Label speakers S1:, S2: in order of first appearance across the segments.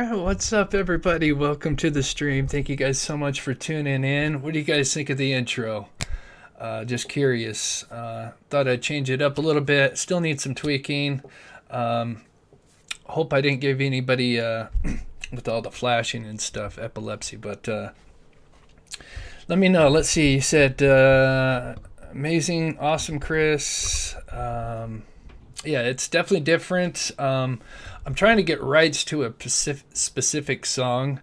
S1: right, what's up, everybody? Welcome to the stream. Thank you guys so much for tuning in. What do you guys think of the intro? Just curious. Thought I'd change it up a little bit. Still need some tweaking. Um, Hope I didn't give anybody with all the flashing and stuff epilepsy, but let me know. Let's see. You said amazing, awesome, Chris. Yeah, it's definitely different. I'm trying to get rights to a specific song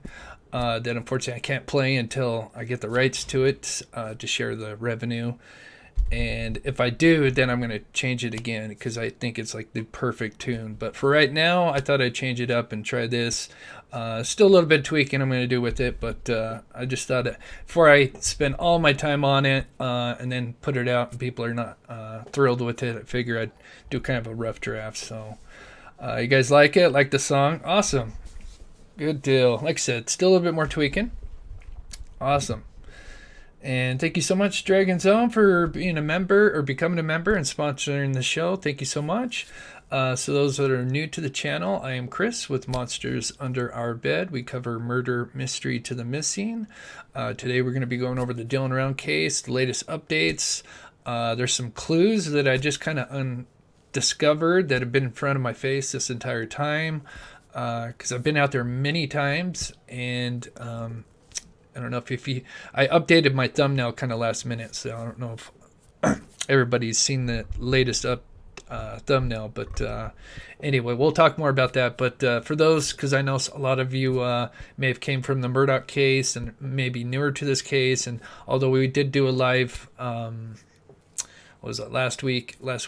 S1: that unfortunately I can't play until I get the rights to it to share the revenue. And if I do, then I'm going to change it again because I think it's like the perfect tune. But for right now, I thought I'd change it up and try this. Still a little bit tweaking I'm going to do with it, but I just thought before I spend all my time on it and then put it out and people are not thrilled with it, I figure I'd do kind of a rough draft. So you guys like it? Like the song? Awesome. Good deal. Like I said, still a little bit more tweaking. Awesome. And thank you so much, Dragon Zone, for being a member or becoming a member and sponsoring the show. Thank you so much. So those that are new to the channel, I am Chris with Monsters Under Our Bed. We cover murder, mystery to the missing. Today we're going to be going over the Dylan Round case, the latest updates. There's some clues that I just kind of discovered that have been in front of my face this entire time because I've been out there many times and I don't know if you I updated my thumbnail kind of last minute, so I don't know if everybody's seen the latest thumbnail, but anyway, we'll talk more about that. But for those, because I know a lot of you may have came from the Murdoch case and maybe newer to this case, and although we did do a live what was it, last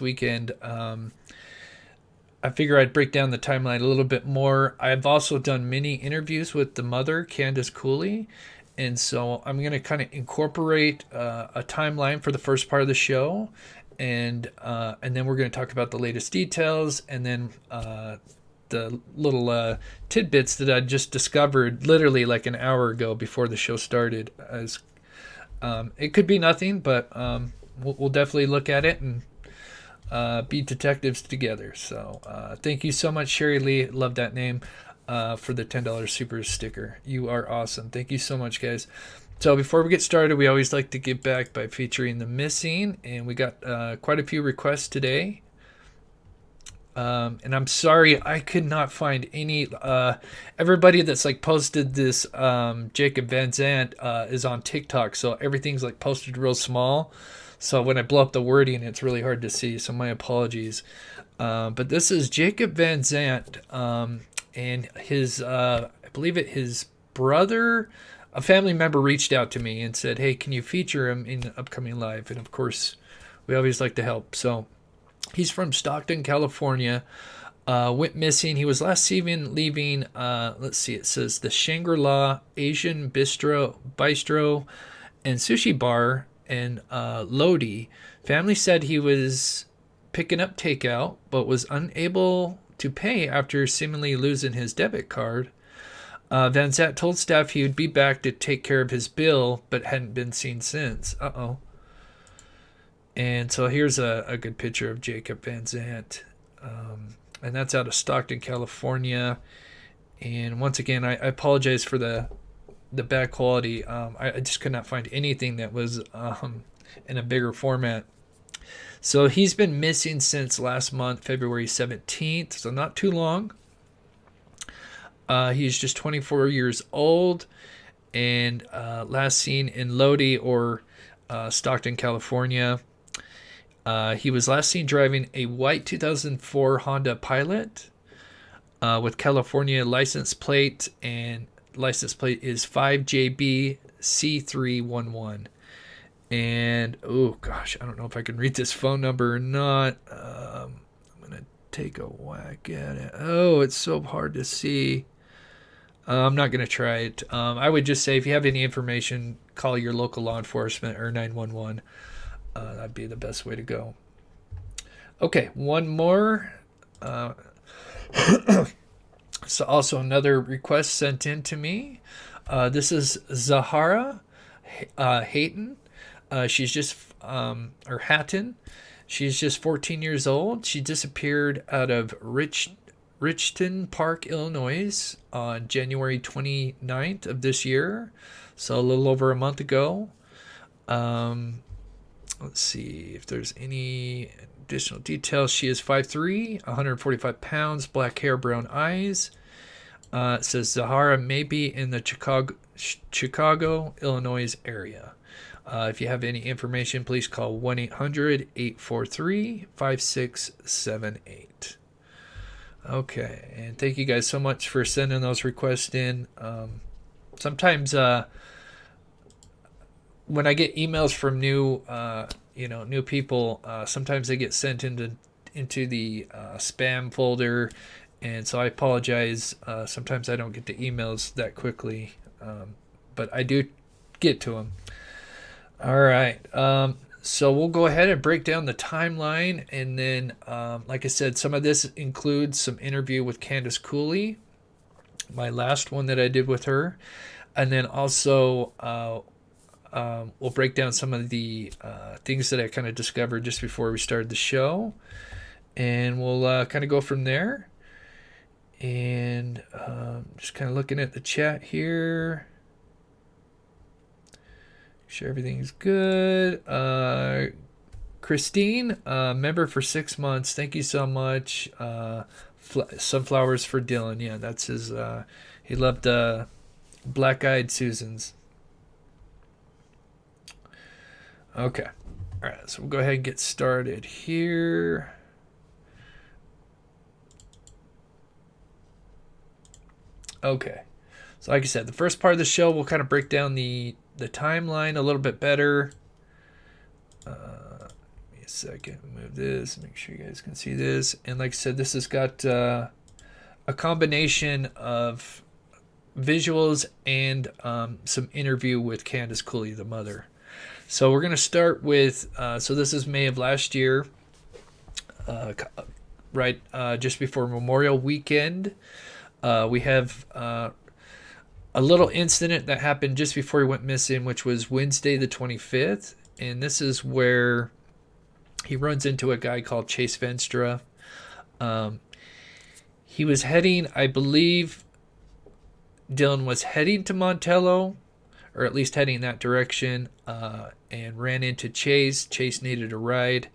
S1: weekend, I figure I'd break down the timeline a little bit more. I've also done many interviews with the mother, Candace Cooley, and so I'm going to kind of incorporate a timeline for the first part of the show, and then we're going to talk about the latest details, and then the little tidbits that I just discovered literally like an hour ago before the show started. As it could be nothing, but we'll definitely look at it and be detectives together. So thank you so much, Sherry Lee. Love that name. For the $10 super sticker. You are awesome. Thank you so much, guys. So before we get started, we always like to give back by featuring the missing, and we got quite a few requests today. And I'm sorry I could not find any. Everybody that's like posted this Jacob Van Zandt is on TikTok, so everything's like posted real small. So when I blow up the wording, it's really hard to see. So my apologies. But this is Jacob Van Zandt. And his, I believe his brother, a family member reached out to me and said, hey, can you feature him in the upcoming live? And of course, we always like to help. So he's from Stockton, California, went missing. He was last seen leaving, let's see, it says the Shangri-La Asian Bistro and Sushi Bar in Lodi. Family said he was picking up takeout, but was unable to pay after seemingly losing his debit card. Van Zandt told staff he would be back to take care of his bill, but hadn't been seen since. Uh-oh. And so here's a good picture of Jacob Van Zandt. And that's out of Stockton, California. And once again, I apologize for the bad quality. I just could not find anything that was in a bigger format. So he's been missing since last month, February 17th, so not too long. He's just 24 years old and last seen in Lodi or Stockton, California. He was last seen driving a white 2004 Honda Pilot with California license plate, and license plate is 5JB C311. And, oh gosh, I don't know if I can read this phone number or not. I'm going to take a whack at it. Oh, it's so hard to see. I'm not going to try it. I would just say if you have any information, call your local law enforcement or 911. That'd be the best way to go. Okay, one more. So also another request sent in to me. This is Zahara Hayton. She's just, or Hatton. She's just 14 years old. She disappeared out of Richton Park, Illinois on January 29th of this year. So a little over a month ago. Let's see if there's any additional details. She is 5'3", 145 pounds, black hair, brown eyes. It says Zahara may be in the Chicago, Illinois area. If you have any information, please call 1-800-843-5678. Okay, and thank you guys so much for sending those requests in. Sometimes when I get emails from new people, sometimes they get sent into the spam folder, and so I apologize. Sometimes I don't get the emails that quickly, but I do get to them. All right. So we'll go ahead and break down the timeline, and then, like I said, some of this includes some interview with Candace Cooley, my last one that I did with her, and then also we'll break down some of the things that I kind of discovered just before we started the show, and we'll kind of go from there. And just kind of looking at the chat here. Sure everything's good. Christine, member for 6 months. Thank you so much. Sunflowers for Dylan. Yeah, that's his. He loved Black-Eyed Susans. Okay. All right, so we'll go ahead and get started here. Okay. So like I said, the first part of the show, we'll kind of break down the timeline a little bit better. Give me a second. Move this. Make sure you guys can see this. And like I said, this has got a combination of visuals and some interview with Candace Cooley, the mother. So we're going to start with, so this is May of last year, just before Memorial Weekend. We have a little incident that happened just before he went missing, which was Wednesday the 25th. And this is where he runs into a guy called Chase Venstra. He was heading, I believe, Dylan was heading to Montello, or at least heading that direction, and ran into Chase. Chase needed a ride.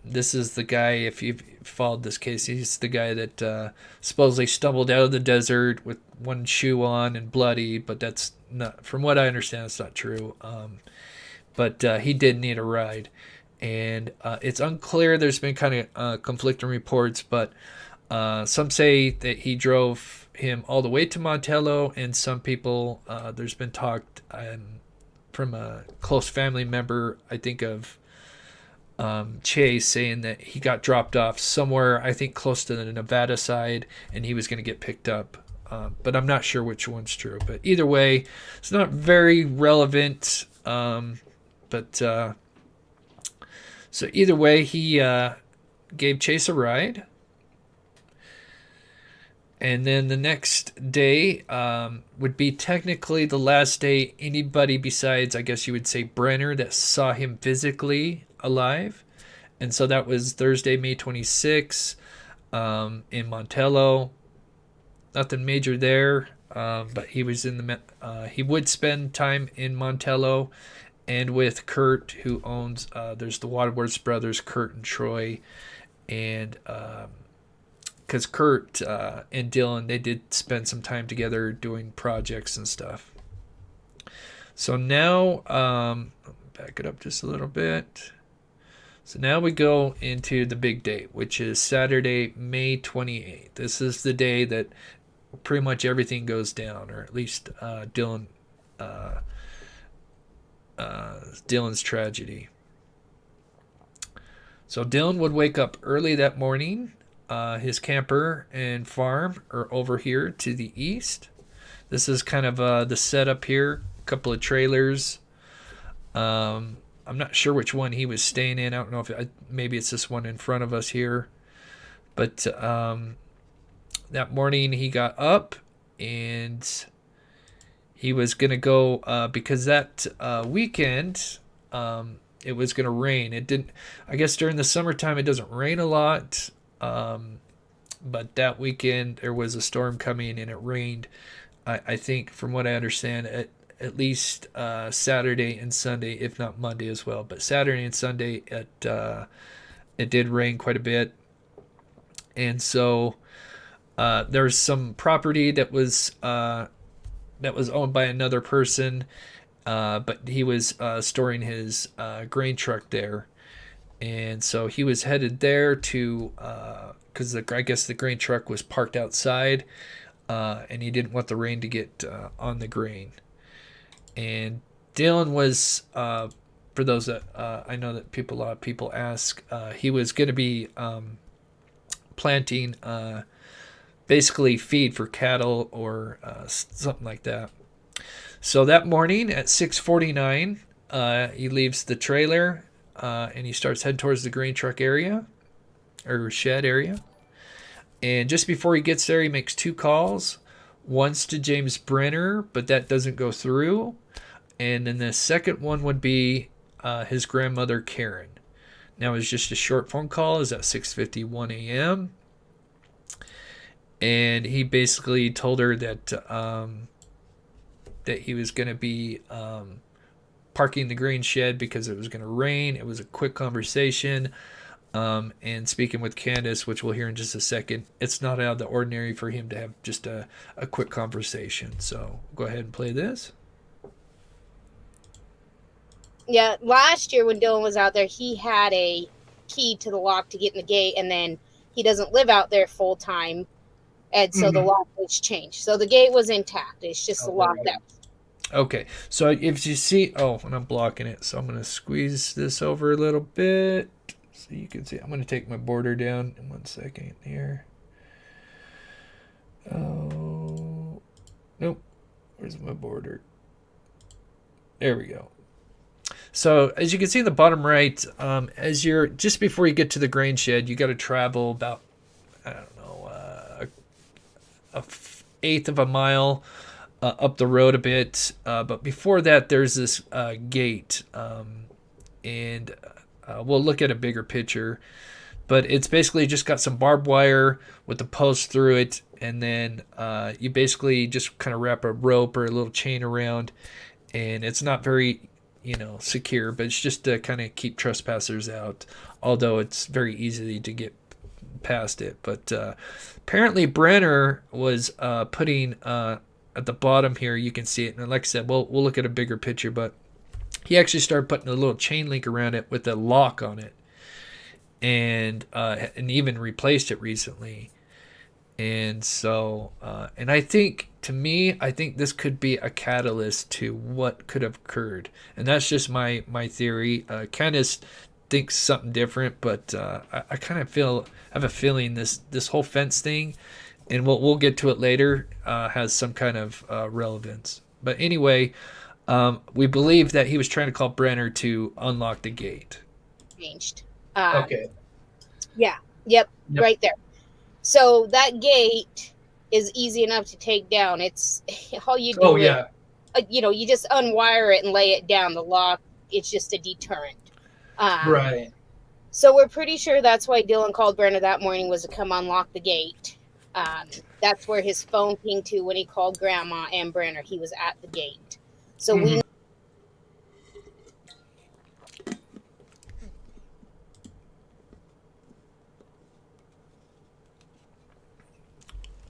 S1: This is the guy, if you've followed this case, he's the guy that supposedly stumbled out of the desert with one shoe on and bloody, but that's not, from what I understand, it's not true. But he did need a ride. And it's unclear. There's been kind of conflicting reports, but some say that he drove him all the way to Montello, and some people, there's been talk from a close family member, I think of Chase, saying that he got dropped off somewhere, I think close to the Nevada side, and he was going to get picked up. But I'm not sure which one's true. But either way, it's not very relevant. So either way, he gave Chase a ride. And then the next day would be technically the last day anybody besides, I guess you would say, Brenner, that saw him physically alive. And so that was Thursday, May 26th, in Montello. Nothing major there, but he was in he would spend time in Montello and with Kurt, who owns, there's the Waterworth brothers, Kurt and Troy. And because Kurt and Dylan, they did spend some time together doing projects and stuff. So now, back it up just a little bit. So now we go into the big date, which is Saturday, May 28th. This is the day that pretty much everything goes down, or at least Dylan's tragedy. So Dylan would wake up early that morning. His camper and farm are over here to the east. This is kind of the setup here. A couple of trailers. I'm not sure which one he was staying in. I don't know if maybe it's this one in front of us here. But that morning he got up and he was going to go because that weekend it was going to rain. It didn't. I guess during the summertime it doesn't rain a lot. but that weekend there was a storm coming and it rained. I think, from what I understand, at least Saturday and Sunday, if not Monday as well. But Saturday and Sunday, it did rain quite a bit, and so there's some property that was owned by another person, but he was storing his grain truck there, and so he was headed there to because I guess the grain truck was parked outside, and he didn't want the rain to get on the grain. And Dylan was, for those that I know that a lot of people ask, he was going to be planting basically feed for cattle or something like that. So that morning at 6:49, he leaves the trailer and he starts heading towards the grain truck area or shed area. And just before he gets there, he makes 2 calls. One's to James Brenner, but that doesn't go through. And then the second one would be his grandmother, Karen. Now, it's just a short phone call. It's at 6:51 a.m. And he basically told her that that he was going to be parking the grain shed because it was going to rain. It was a quick conversation. And speaking with Candace, which we'll hear in just a second, it's not out of the ordinary for him to have just a quick conversation. So go ahead and play this.
S2: Yeah, last year when Dylan was out there, he had a key to the lock to get in the gate, and then he doesn't live out there full time, and so the lock was changed. So the gate was intact. It's just the lock that.
S1: Okay, so if you see, and I'm blocking it, so I'm going to squeeze this over a little bit so you can see. I'm going to take my border down in 1 second here. Oh, nope. Where's my border? There we go. So as you can see in the bottom right, as you're just before you get to the grain shed, you got to travel about, I don't know, a eighth of a mile up the road a bit. But before that, there's this gate, and we'll look at a bigger picture. But it's basically just got some barbed wire with the post through it, and then you basically just kind of wrap a rope or a little chain around, and it's not very secure, but it's just to kind of keep trespassers out, although it's very easy to get past it. But apparently Brenner was putting at the bottom here, you can see it, and like I said, we'll look at a bigger picture, but he actually started putting a little chain link around it with a lock on it, and even replaced it recently. And so, and I think, to me, I think this could be a catalyst to what could have occurred. And that's just my theory. Candace thinks something different, but I kind of have a feeling this whole fence thing, and we'll get to it later, has some kind of relevance. But anyway, we believe that he was trying to call Brenner to unlock the gate.
S2: Changed.
S1: Okay.
S2: Yeah. Yep. Right there. So that gate is easy enough to take down. It's all you do. You just unwire it and lay it down. The lock, it's just a deterrent.
S1: Right.
S2: So we're pretty sure that's why Dylan called Brenner that morning, was to come unlock the gate. That's where his phone pinged to when he called Grandma and Brenner. He was at the gate. So we.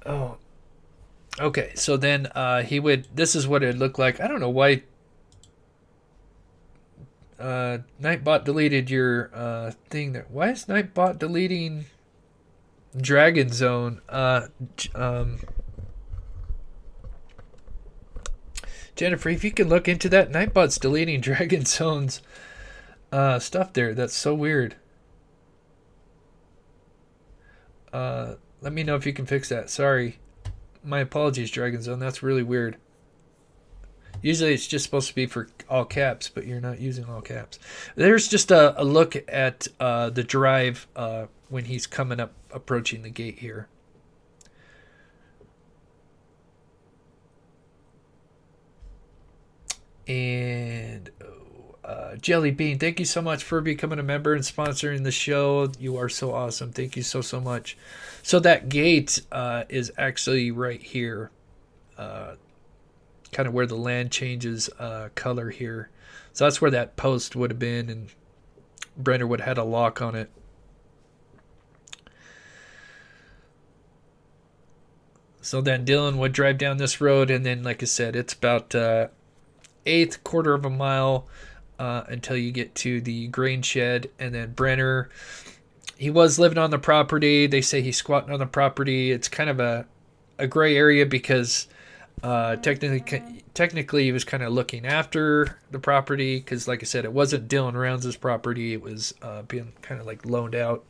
S1: Oh, okay. So then he would. This is what it looked like. I don't know why Nightbot deleted your thing there. Why is Nightbot deleting Dragon Zone? Jennifer, if you can look into that, Nightbot's deleting Dragon Zone's stuff there. That's so weird. Let me know if you can fix that. Sorry. My apologies, Dragon Zone. That's really weird. Usually it's just supposed to be for all caps, but you're not using all caps. There's just a look at the drive when he's coming up, approaching the gate here. And Jelly Bean, thank you so much for becoming a member and sponsoring the show. You are so awesome. Thank you so much. So that gate is actually right here, kind of where the land changes color here. So that's where that post would have been, and Brenner would have had a lock on it. So then Dylan would drive down this road, and then, like I said, it's about eighth quarter of a mile until you get to the grain shed. And then Brenner, he was living on the property. They say he's squatting on the property. It's kind of a gray area because technically he was kind of looking after the property because, like I said, it wasn't Dylan Rounds' property. It was being kind of like loaned out.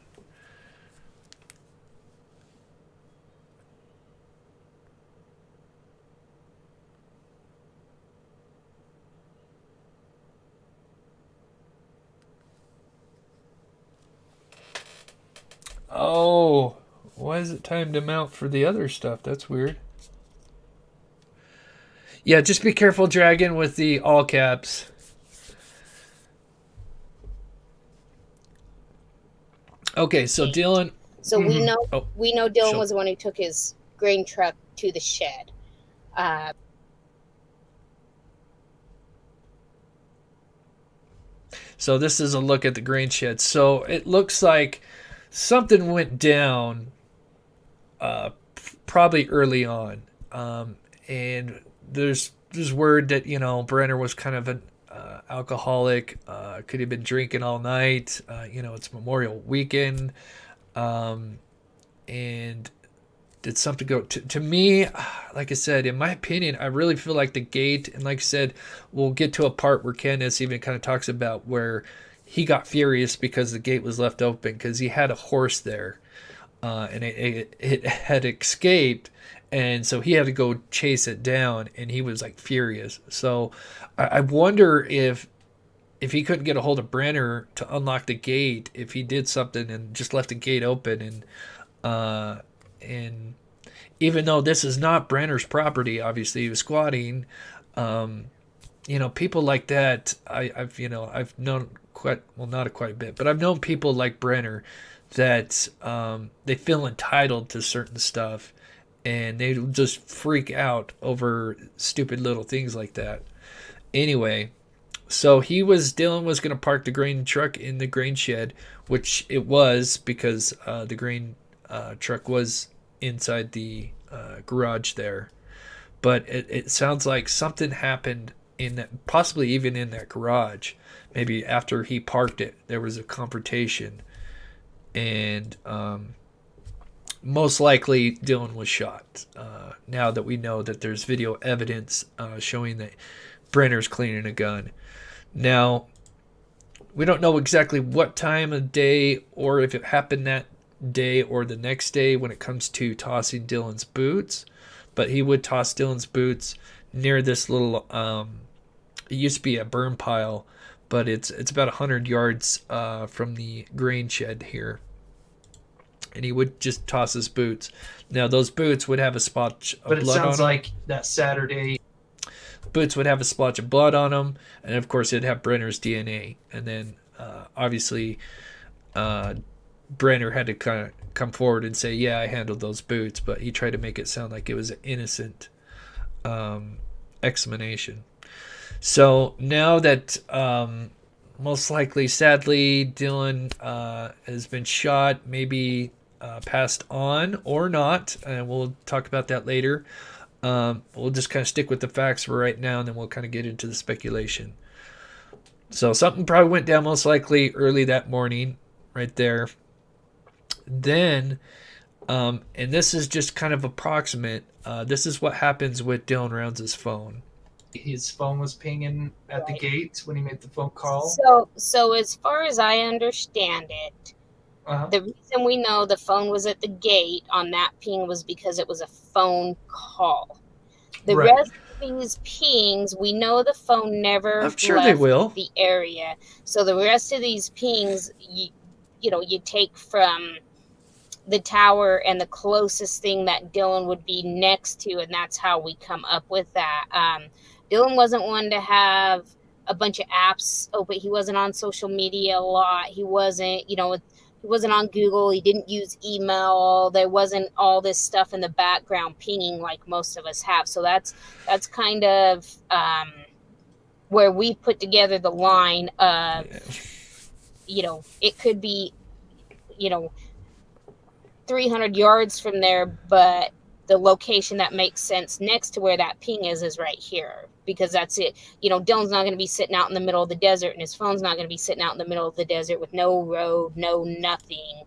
S1: Oh, why is it time to mount for the other stuff? That's weird. Yeah, just be careful, Dragon, with the all caps. Okay, so Dylan.
S2: So we know Dylan was the one who took his grain truck to the shed.
S1: So this is a look at the grain shed. So it looks like something went down probably early on. And there's word that, Brenner was kind of an alcoholic, could have been drinking all night. It's Memorial Weekend. And did something go to me? Like I said, in my opinion, I really feel like the gate, and like I said, we'll get to a part where Kenneth even kind of talks about where he got furious because the gate was left open because he had a horse there, and it had escaped, and so he had to go chase it down, and he was like furious. So I wonder if he couldn't get a hold of Brenner to unlock the gate, if he did something and just left the gate open, and even though this is not Brenner's property, obviously he was squatting. People like that. I've known not quite a bit, but I've known people like Brenner that they feel entitled to certain stuff, and they just freak out over stupid little things like that. Anyway, so Dylan was going to park the grain truck in the grain shed, which it was because the grain truck was inside the garage there. But it sounds like something happened in that, possibly even in that garage. Maybe after he parked it, there was a confrontation, and most likely Dylan was shot. Now that we know that there's video evidence showing that Brenner's cleaning a gun. Now, we don't know exactly what time of day or if it happened that day or the next day when it comes to tossing Dylan's boots, but he would toss Dylan's boots near this little it used to be a burn pile, but it's about 100 yards from the grain shed here, and he would just toss his boots. Now those boots would have a spot of blood on them. But it sounds like that Saturday boots would have a splotch of blood on them, and of course it'd have Brenner's DNA, and then obviously Brenner had to kind of come forward and say, yeah, I handled those boots, but he tried to make it sound like it was an innocent explanation. So now that most likely, sadly, Dylan has been shot, maybe passed on or not, and we'll talk about that later. We'll just kind of stick with the facts for right now, and then we'll kind of get into the speculation. So something probably went down most likely early that morning, right there. Then, and this is just kind of approximate, this is what happens with Dylan Rounds' phone. His phone was pinging at the gate when he made the phone call.
S2: So as far as I understand it, the reason we know the phone was at the gate on that ping was because it was a phone call. The rest of these pings, we know the phone never left the area. So the rest of these pings, you take from the tower and the closest thing that Dylan would be next to, and that's how we come up with that. Dylan wasn't one to have a bunch of apps open. He wasn't on social media a lot. He wasn't, he wasn't on Google. He didn't use email. There wasn't all this stuff in the background pinging like most of us have. So that's kind of where we put together the line of, it could be, 300 yards from there, but the location that makes sense next to where that ping is right here, because that's it. Dylan's not going to be sitting out in the middle of the desert, and his phone's not going to be sitting out in the middle of the desert with no road, no nothing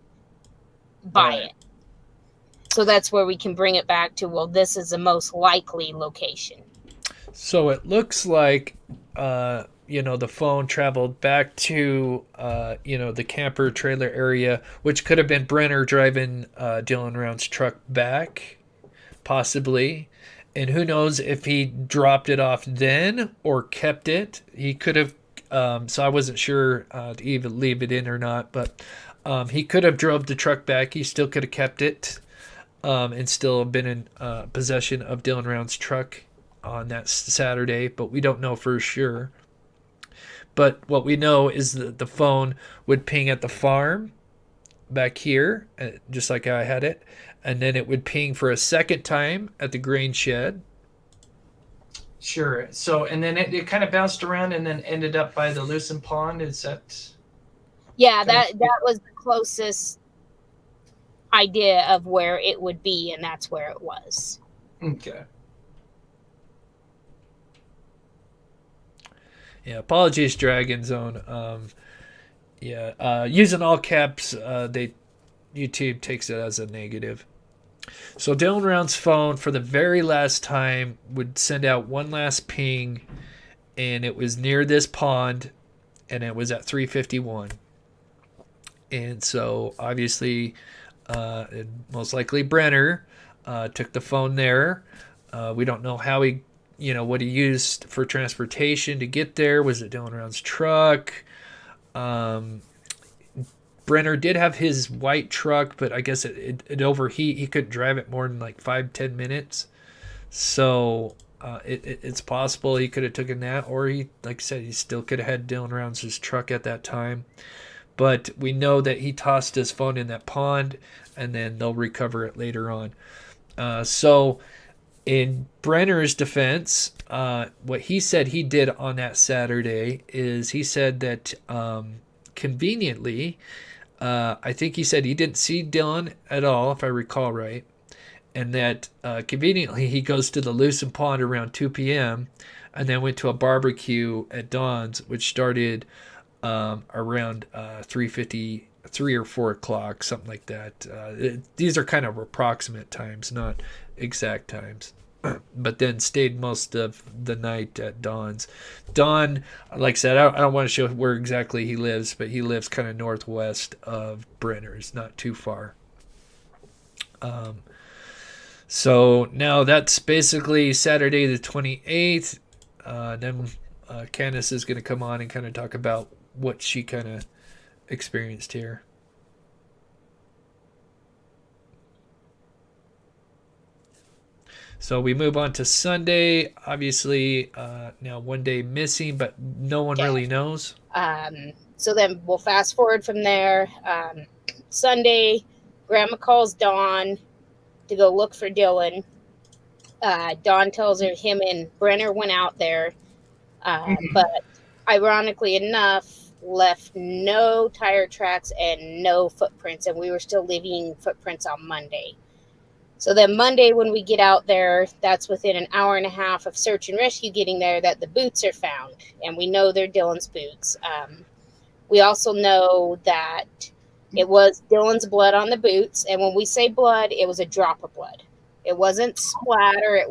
S2: by it. So that's where we can bring it back to, well, this is the most likely location.
S1: So it looks like, the phone traveled back to, the camper trailer area, which could have been Brenner driving Dylan Round's truck back, possibly. And who knows if he dropped it off then or kept it. He could have, so I wasn't sure to even leave it in or not, but he could have drove the truck back. He still could have kept it and still been in possession of Dylan Round's truck on that Saturday, but we don't know for sure. But what we know is that the phone would ping at the farm back here, just like I had it, and then it would ping for a second time at the grain shed. Sure. So, and then it kind of bounced around and then ended up by the Lucin pond. Is that?
S2: Yeah, that was the closest idea of where it would be, and that's where it was.
S1: Okay. Yeah, apologies, Dragon Zone. Using all caps, YouTube takes it as a negative. So Dylan Round's phone, for the very last time, would send out one last ping, and it was near this pond, and it was at 3:51. And so, obviously, most likely Brenner took the phone there. We don't know how he, what he used for transportation to get there. Was it Dylan Round's truck? Brenner did have his white truck, but I guess it overheat. He couldn't drive it more than like 5-10 minutes. So it's possible he could have taken that, or he, like I said, he still could have had Dylan Round's truck at that time. But we know that he tossed his phone in that pond, and then they'll recover it later on. So in Brenner's defense, what he said he did on that Saturday is he said that conveniently, I think he said he didn't see Dylan at all, if I recall right, and that conveniently he goes to the Lucin Pond around 2 p.m. and then went to a barbecue at Dawn's, which started around 3:53 or 4 o'clock, something like that. These are kind of approximate times, not exact times. But then stayed most of the night at Dawn's. Dawn, like I said, I don't want to show where exactly he lives, but he lives kind of northwest of Brenner's, not too far. So now that's basically Saturday the 28th. Then Candace is going to come on and kind of talk about what she kind of experienced here. So we move on to Sunday. Obviously, now one day missing, but no one really knows.
S2: So then we'll fast forward from there. Sunday, Grandma calls Dawn to go look for Dylan. Dawn tells her him and Brenner went out there, but ironically enough, left no tire tracks and no footprints, and we were still leaving footprints on Monday. So then Monday, when we get out there, that's within an hour and a half of search and rescue getting there that the boots are found. And we know they're Dylan's boots. We also know that it was Dylan's blood on the boots. And when we say blood, it was a drop of blood. It wasn't splatter.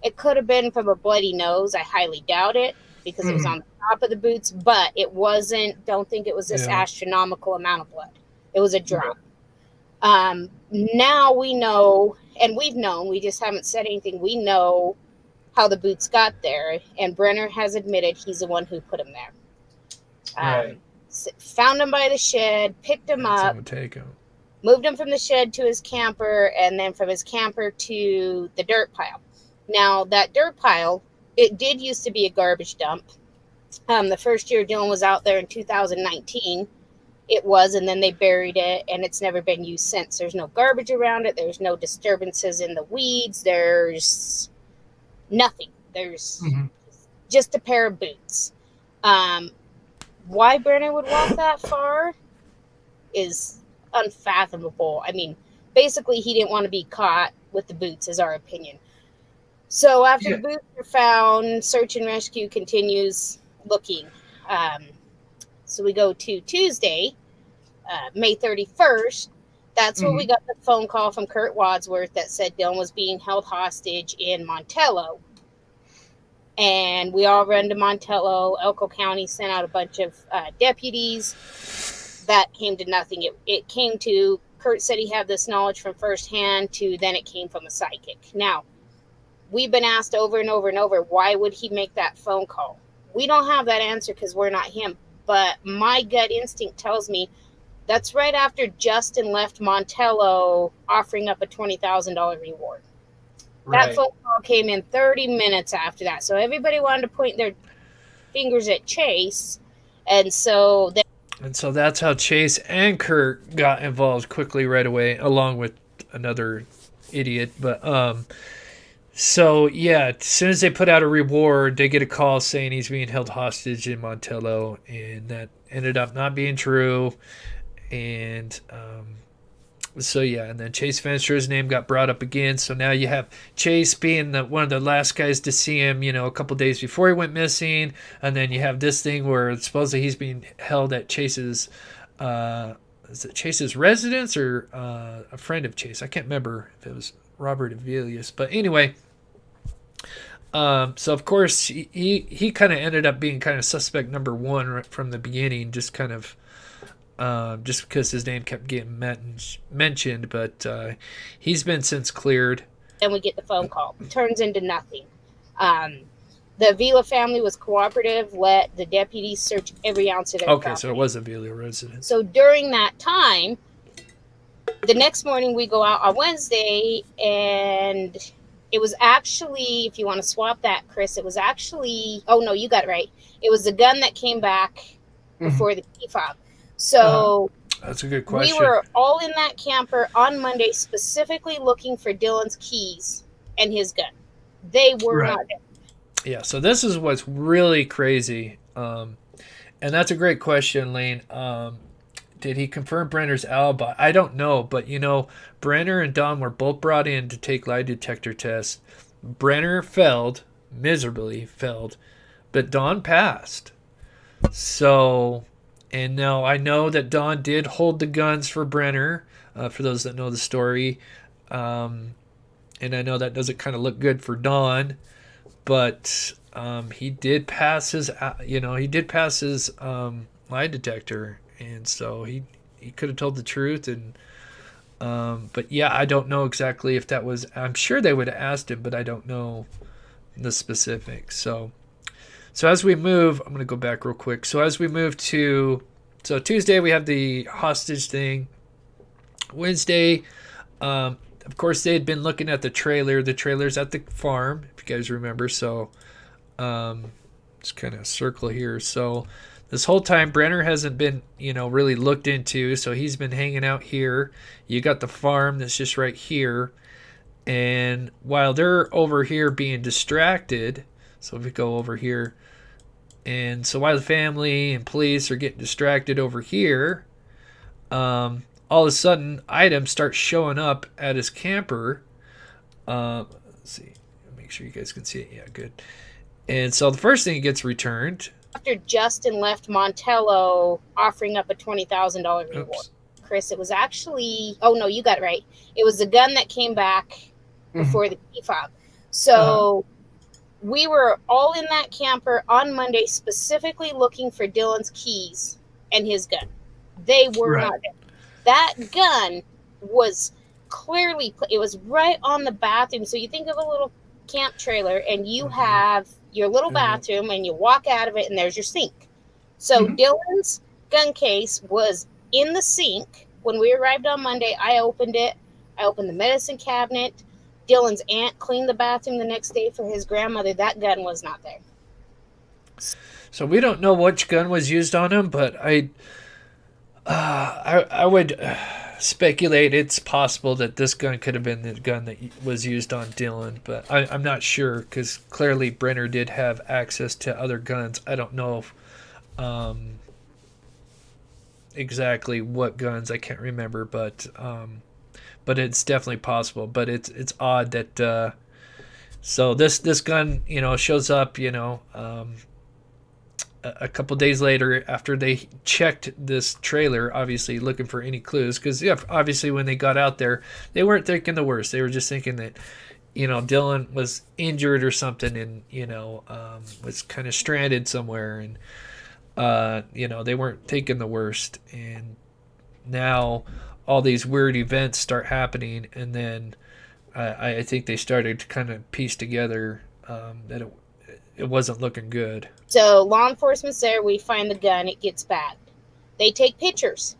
S2: It could have been from a bloody nose. I highly doubt it because it was on the top of the boots. But it wasn't, don't think it was this astronomical amount of blood. It was a drop. Now we know, and we've known, we just haven't said anything. We know how the boots got there, and Brenner has admitted he's the one who put them there.
S1: Right.
S2: Found him by the shed, picked him up, moved him from the shed to his camper, and then from his camper to the dirt pile. Now, that dirt pile, it did used to be a garbage dump. The first year Dylan was out there in 2019, it was, and then they buried it, and it's never been used since. There's no garbage around it. There's no disturbances in the weeds. There's nothing. There's just a pair of boots. Why Brenner would walk that far is unfathomable. I mean, basically, he didn't want to be caught with the boots, is our opinion. So after the boots are found, search and rescue continues looking. So we go to Tuesday, May 31st. That's when we got the phone call from Kurt Wadsworth that said Dylan was being held hostage in Montello. And we all run to Montello. Elko County sent out a bunch of deputies. That came to nothing. It came to, Kurt said he had this knowledge from firsthand, to then it came from a psychic. Now, we've been asked over and over and over, why would he make that phone call? We don't have that answer because we're not him. But my gut instinct tells me that's right after Justin left Montello offering up a $20,000 reward. Right. That phone call came in 30 minutes after that. So everybody wanted to point their fingers at Chase. And so
S1: that's how Chase and Kurt got involved quickly right away, along with another idiot. But so yeah, as soon as they put out a reward, they get a call saying he's being held hostage in Montello, and that ended up not being true. And so yeah, and then Chase Venture's name got brought up again. So now you have Chase being one of the last guys to see him, a couple days before he went missing, and then you have this thing where supposedly he's being held at Chase's, is it Chase's residence or a friend of Chase? I can't remember if it was Robert Avelius, but anyway. So of course he kind of ended up being kind of suspect number one right from the beginning, just kind of. Just because his name kept getting mentioned, but he's been since cleared.
S2: Then we get the phone call. It turns into nothing. The Avila family was cooperative, let the deputies search every ounce of their property.
S1: So it was a Avila resident.
S2: So during that time, the next morning we go out on Wednesday, and it was actually, if you want to swap that, Chris, it was actually, oh no, you got it right. It was the gun that came back before the key fob. So
S1: that's a good question.
S2: We were all in that camper on Monday specifically looking for Dylan's keys and his gun. They were not there.
S1: Yeah, so this is what's really crazy. And that's a great question, Lane. Did he confirm Brenner's alibi? I don't know, but Brenner and Don were both brought in to take lie detector tests. Brenner miserably failed, but Don passed. So... And now I know that Don did hold the guns for Brenner, for those that know the story. And I know that doesn't kind of look good for Don, but he did pass his, lie detector, and so he could have told the truth. And but yeah, I don't know exactly if that was. I'm sure they would have asked him, but I don't know the specifics. So as we move, I'm going to go back real quick. So as we move to, Tuesday we have the hostage thing. Wednesday, of course, they had been looking at the trailer. The trailer's at the farm, if you guys remember. So just kind of circle here. So this whole time, Brenner hasn't been, really looked into. So he's been hanging out here. You got the farm that's just right here. And while they're over here being distracted, so if we go over here, and so while the family and police are getting distracted over here, all of a sudden, items start showing up at his camper. Let's see. Make sure you guys can see it. Yeah, good. And so the first thing gets returned.
S2: After Justin left Montello offering up a $20,000 reward. Oops. Chris, it was actually... Oh, no, you got it right. It was the gun that came back before the key fob. So... We were all in that camper on Monday specifically looking for Dylan's keys and his gun. They were not there. That gun was clearly, it was right on the bathroom. So you think of a little camp trailer and you have your little bathroom and you walk out of it and there's your sink. So Dylan's gun case was in the sink. When we arrived on Monday, I opened it. I opened the medicine cabinet. Dylan's aunt cleaned the bathroom the next day for his grandmother. That gun was not there.
S1: So we don't know which gun was used on him, but I would speculate it's possible that this gun could have been the gun that was used on Dylan, but I'm not sure because clearly Brenner did have access to other guns. I don't know if, exactly what guns. I can't remember, but it's definitely possible. But it's odd that so this gun shows up a couple days later after they checked this trailer, obviously looking for any clues. Because yeah, obviously when they got out there, they weren't thinking the worst. They were just thinking that Dylan was injured or something, and was kind of stranded somewhere, and they weren't thinking the worst. And now all these weird events start happening, and then I think they started to kind of piece together that it wasn't looking good.
S2: So law enforcement's there. We find the gun. It gets bagged. They take pictures.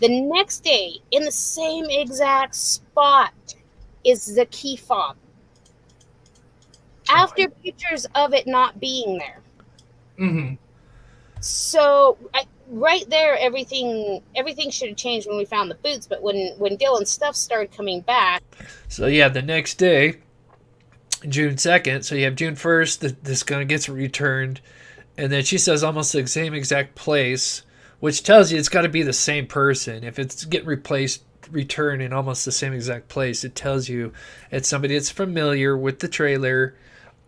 S2: The next day, in the same exact spot, is the key fob. After pictures of it not being there.
S1: Mm-hmm.
S2: So right there, everything should have changed when we found the boots. But when Dylan's stuff started coming back.
S1: So yeah, the next day, June 2nd. So you have June 1st. This gun gets returned, and then she says almost the same exact place, which tells you it's got to be the same person. If it's getting returned in almost the same exact place, it tells you it's somebody that's familiar with the trailer,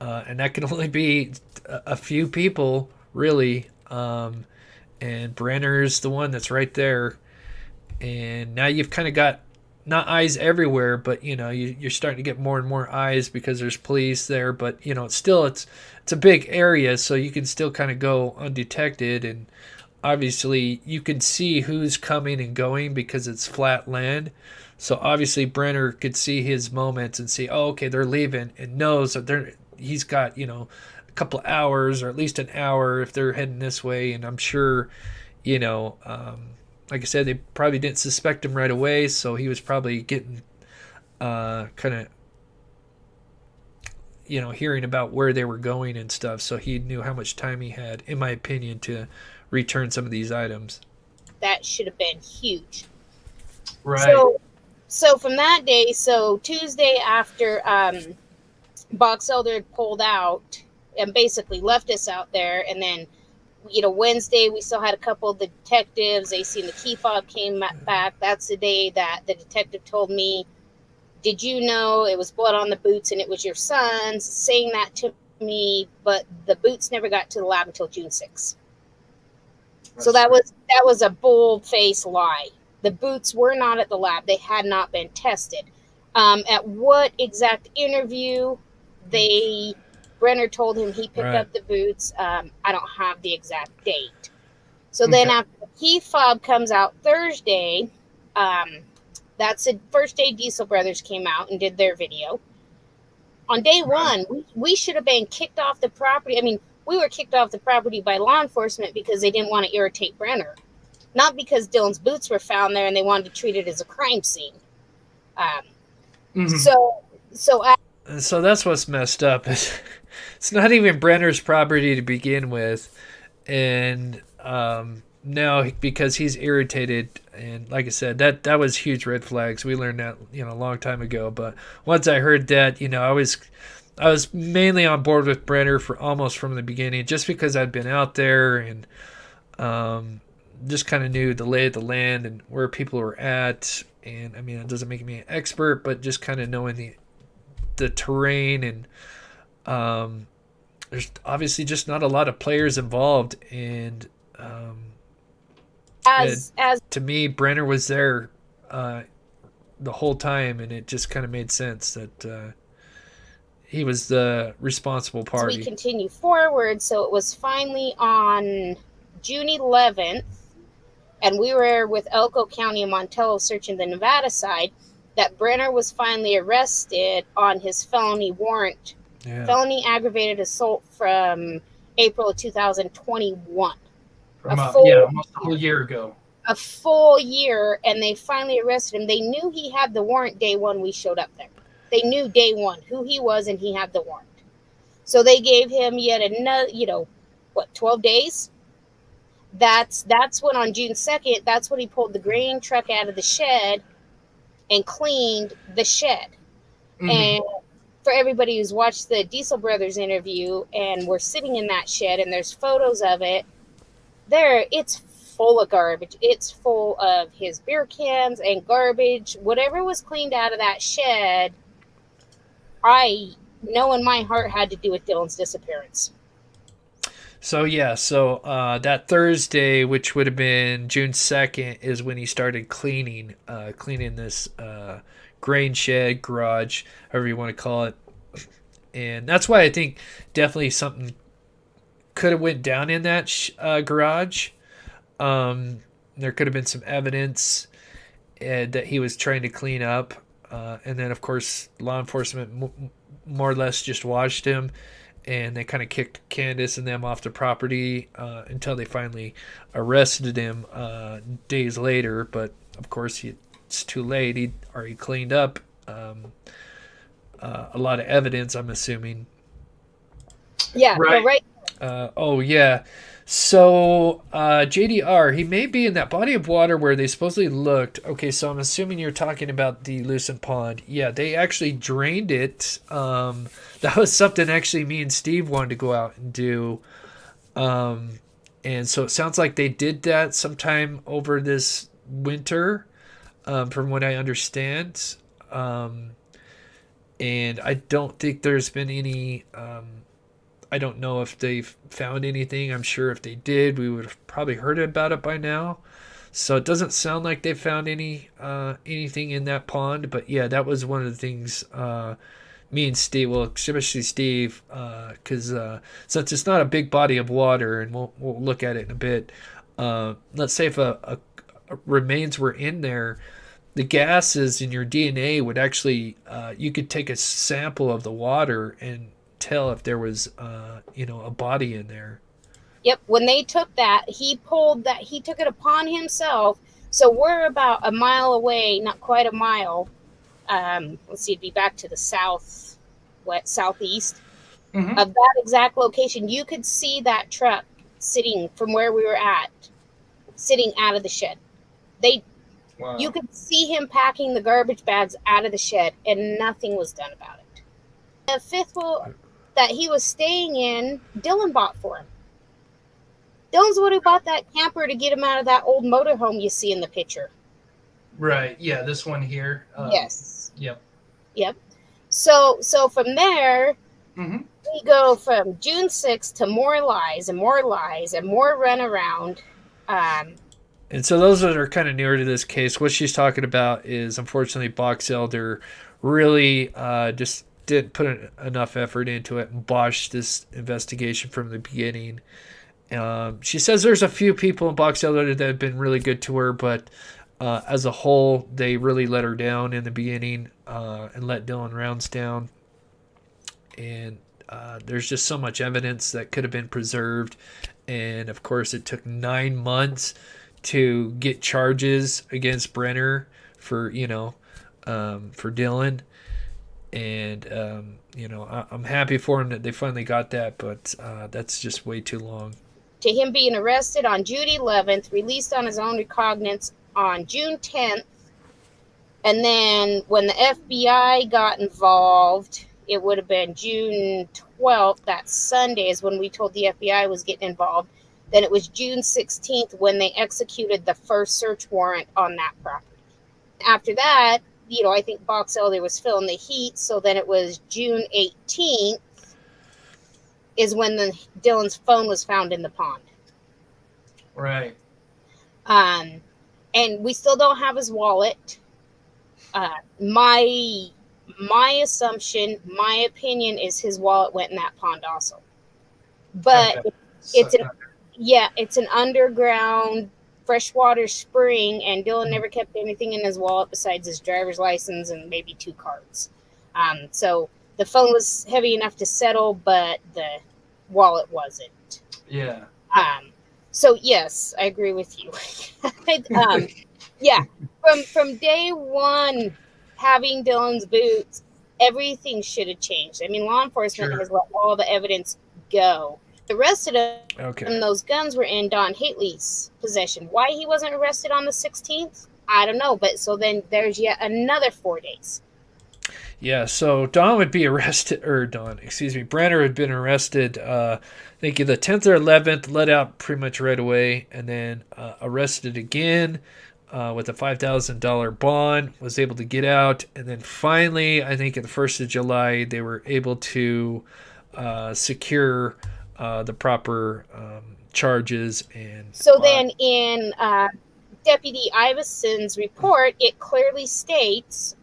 S1: and that can only be a few people, really. And Brenner's the one that's right there, and now you've kind of got not eyes everywhere, but you're starting to get more and more eyes because there's police there. But it's a big area, so you can still kind of go undetected, and obviously you can see who's coming and going because it's flat land. So obviously Brenner could see his moments and see, oh, okay, they're leaving, and knows that he's got a couple hours or at least an hour if they're heading this way. And I'm sure like I said, they probably didn't suspect him right away, so he was probably getting kind of hearing about where they were going and stuff, so he knew how much time he had, in my opinion, to return some of these items.
S2: That should have been huge.
S1: Right.
S2: So from that day, so Tuesday after Box Elder had pulled out and basically left us out there, and then Wednesday we still had a couple of the detectives. They seen the key fob came back. That's the day that the detective told me, did you know it was blood on the boots and it was your son's, saying that to me, but the boots never got to the lab until June 6th. So that was a bold-faced lie. The boots were not at the lab. They had not been tested. At what exact interview Brenner told him he picked up the boots. I don't have the exact date. So then after the key fob comes out Thursday, that's the first day Diesel Brothers came out and did their video. On day one, we should have been kicked off the property. I mean, we were kicked off the property by law enforcement because they didn't want to irritate Brenner. Not because Dylan's boots were found there and they wanted to treat it as a crime scene. So
S1: that's what's messed up. It's not even Brenner's property to begin with, and now because he's irritated, and like I said, that was huge red flags. We learned that a long time ago. But once I heard that, I was mainly on board with Brenner almost from the beginning, just because I'd been out there and just kind of knew the lay of the land and where people were at. And I mean, it doesn't make me an expert, but just kind of knowing the terrain, and there's obviously just not a lot of players involved. And to me, Brenner was there the whole time, and it just kind of made sense that he was the responsible party.
S2: So we continue forward. So it was finally on June 11th, and we were with Elko County and Montello searching the Nevada side, that Brenner was finally arrested on his felony warrant. Felony aggravated assault from April of 2021.
S1: Almost a whole year ago.
S2: A full year, and they finally arrested him. They knew he had the warrant day one we showed up there. They knew day one who he was, and he had the warrant. So they gave him yet another, 12 days. That's when on June 2nd, that's when he pulled the grain truck out of the shed and cleaned the shed. Mm-hmm. And for everybody who's watched the Diesel Brothers interview, and we're sitting in that shed and there's photos of it, it's full of garbage. It's full of his beer cans and garbage. Whatever was cleaned out of that shed, I know in my heart had to do with Dylan's disappearance.
S1: So that Thursday, which would have been June 2nd, is when he started cleaning this grain shed, garage, however you want to call it. And that's why I think definitely something could have went down in that garage. There could have been some evidence that he was trying to clean up. And then, of course, law enforcement more or less just watched him. And they kind of kicked Candace and them off the property until they finally arrested him days later. But, of course, it's too late. He already cleaned up a lot of evidence, I'm assuming.
S2: Yeah, right.
S1: Oh, yeah. So, JDR, he may be in that body of water where they supposedly looked. Okay, so I'm assuming you're talking about the Lucin pond. Yeah, they actually drained it. That was something actually me and Steve wanted to go out and do. And so it sounds like they did that sometime over this winter, from what I understand. And I don't think there's been any... I don't know if they've found anything. I'm sure if they did, we would have probably heard about it by now. So it doesn't sound like they found anything in that pond. But yeah, that was one of the things me and Steve, well, especially Steve, because since it's not a big body of water, and we'll look at it in a bit. Let's say if a remains were in there, the gases in your DNA would actually, you could take a sample of the water and tell if there was a body in there.
S2: Yep, when they took that, he took it upon himself. So we're about a mile away, not quite a mile. Let's see, it'd be back to the southeast of that exact location. You could see that truck sitting from where we were at, sitting out of the shed. You could see him packing the garbage bags out of the shed, and nothing was done about it. The fifth wheel that he was staying in, Dylan bought for him. Dylan's the one who bought that camper to get him out of that old motorhome you see in the picture.
S1: Right. Yeah, this one here.
S2: Yes.
S1: Yep.
S2: So from there, we go from June 6th to more lies and more lies and more runaround.
S1: And so those that are kind of newer to this case, what she's talking about is, unfortunately, Box Elder really just didn't put enough effort into it and botched this investigation from the beginning. She says there's a few people in Box Elder that have been really good to her, but as a whole, they really let her down in the beginning and let Dylan Rounds down. And there's just so much evidence that could have been preserved. And, of course, it took 9 months to get charges against Brenner for Dylan. And, I'm happy for him that they finally got that, but that's just way too long.
S2: To him being arrested on June 11th, released on his own recognizance on June 10th, and then when the FBI got involved, it would have been June 12th, that Sunday is when we told the FBI was getting involved. Then it was June 16th when they executed the first search warrant on that property. After that, I think Box Elder was feeling the heat, so then it was June 18th is when Dylan's phone was found in the pond.
S1: Right.
S2: And we still don't have his wallet. My assumption, my opinion is his wallet went in that pond also. But okay. It's an underground freshwater spring, and Dylan never kept anything in his wallet besides his driver's license and maybe 2 cards. So the phone was heavy enough to settle, but the wallet wasn't.
S1: Yeah.
S2: So yes, I agree with you. Yeah. From day one, having Dylan's boots, everything should have changed. I mean, law enforcement has let all the evidence go. The rest of them,
S1: Okay.
S2: those guns were in Don Haley's possession. Why he wasn't arrested on the 16th, I don't know. But so then there's yet another 4 days.
S1: Yeah, so Don would be arrested, or Don, excuse me, Brenner had been arrested, I think the 10th or 11th, let out pretty much right away, and then arrested again with a $5,000 bond, was able to get out, and then finally, I think at the 1st of July, they were able to secure the proper charges. And
S2: so then in Deputy Iveson's report, it clearly states,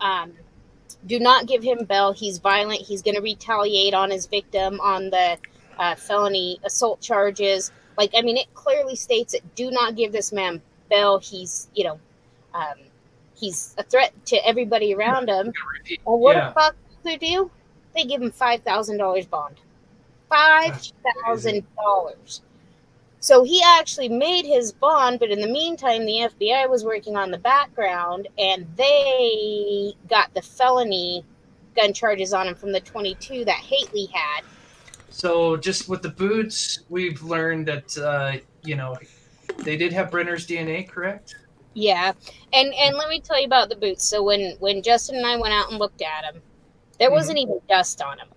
S2: do not give him bail. He's violent. He's going to retaliate on his victim on the felony assault charges. Like, I mean, it clearly states it. Do not give this man bail. He's, he's a threat to everybody around him. Well, what the fuck do they do? They give him $5,000 bond. $5,000. So he actually made his bond, but in the meantime, the FBI was working on the background, and they got the felony gun charges on him from the 22 that Haley had.
S1: So just with the boots, we've learned that, they did have Brenner's DNA, correct?
S2: Yeah. And let me tell you about the boots. So when Justin and I went out and looked at them, there wasn't even dust on them.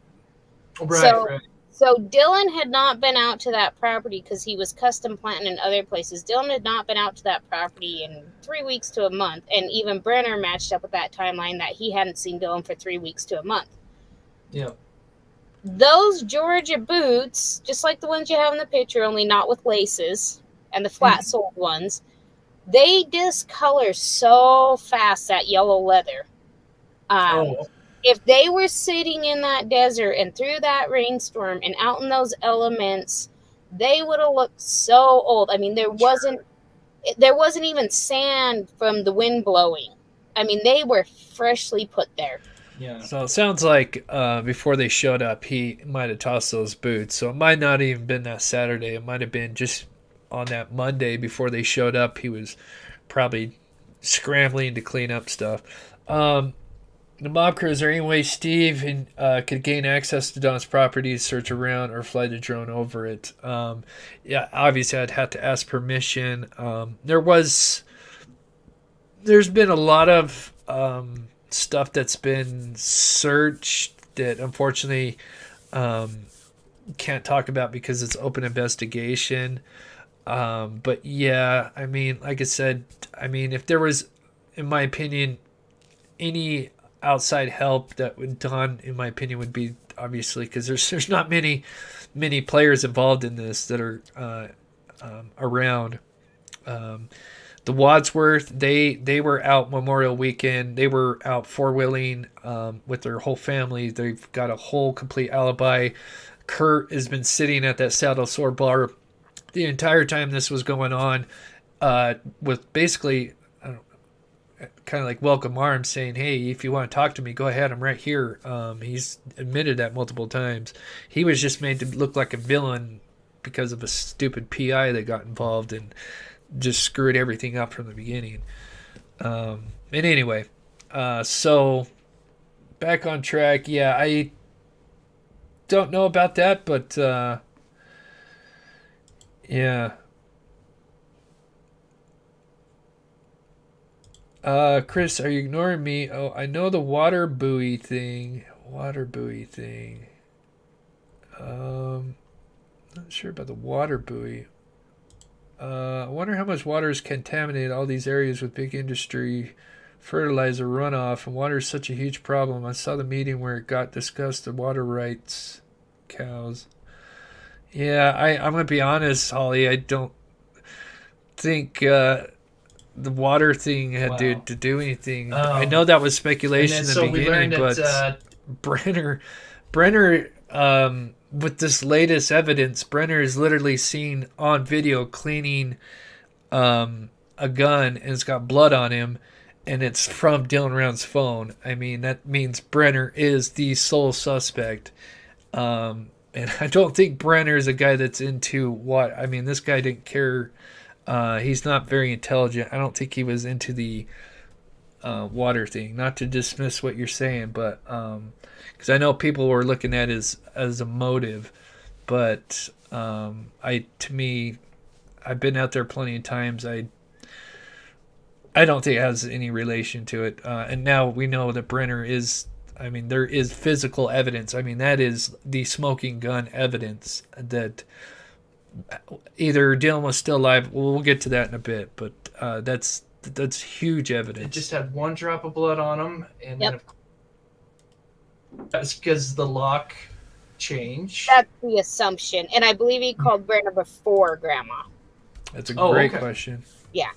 S2: Right. So Dylan had not been out to that property because he was custom planting in other places. Dylan had not been out to that property in 3 weeks to a month. And even Brenner matched up with that timeline that he hadn't seen Dylan for 3 weeks to a month.
S1: Yeah.
S2: Those Georgia boots, just like the ones you have in the picture, only not with laces and the flat-soled ones, they discolor so fast, that yellow leather. If they were sitting in that desert and through that rainstorm and out in those elements, they would have looked so old. I mean, there wasn't even sand from the wind blowing. I mean, they were freshly put there.
S1: Yeah. So it sounds like before they showed up, he might have tossed those boots. So it might not even been that Saturday. It might have been just on that Monday before they showed up. He was probably scrambling to clean up stuff. The mob crew, is there any way Steve could gain access to Don's property, search around, or fly the drone over it? Yeah, obviously I'd have to ask permission. There's been a lot of stuff that's been searched that unfortunately can't talk about because it's open investigation. But yeah, I mean, like I said, if there was, in my opinion, any outside help that would Don, in my opinion, would be obviously, because there's not many players involved in this that are around. The Wadsworth, they were out Memorial Weekend. They were out four-wheeling with their whole family. They've got a whole complete alibi. Kurt has been sitting at that Saddle Sore bar the entire time this was going on, with basically kind of like welcome arms, saying, hey, if you want to talk to me, go ahead, I'm right here. He's admitted that multiple times. He was just made to look like a villain because of a stupid PI that got involved and just screwed everything up from the beginning. And anyway, so back on track. Yeah, I don't know about that, but yeah. Chris, are you ignoring me? Oh, I know the water buoy thing. Not sure about the water buoy. I wonder how much water is contaminated all these areas with big industry, fertilizer runoff, and water is such a huge problem. I saw the meeting where it got discussed, the water rights cows. Yeah, I'm going to be honest, Holly. I don't think the water thing had to do anything. I know that was speculation in the beginning, but Brenner, with this latest evidence, Brenner is literally seen on video cleaning a gun, and it's got blood on him, and it's from Dylan Round's phone. I mean, that means Brenner is the sole suspect. And I don't think Brenner is a guy that's into what... I mean, this guy didn't care. He's not very intelligent. I don't think he was into the water thing. Not to dismiss what you're saying, but... because I know people were looking at it as a motive. But To me, I've been out there plenty of times. I don't think it has any relation to it. And now we know that Brenner is. I mean, there is physical evidence. I mean, that is the smoking gun evidence that either Dylan was still alive. We'll get to that in a bit, but that's huge evidence. It just had one drop of blood on him, and then that's because the lock changed.
S2: That's the assumption, and I believe he called Brenner before Grandma.
S1: That's a great question.
S2: Yeah.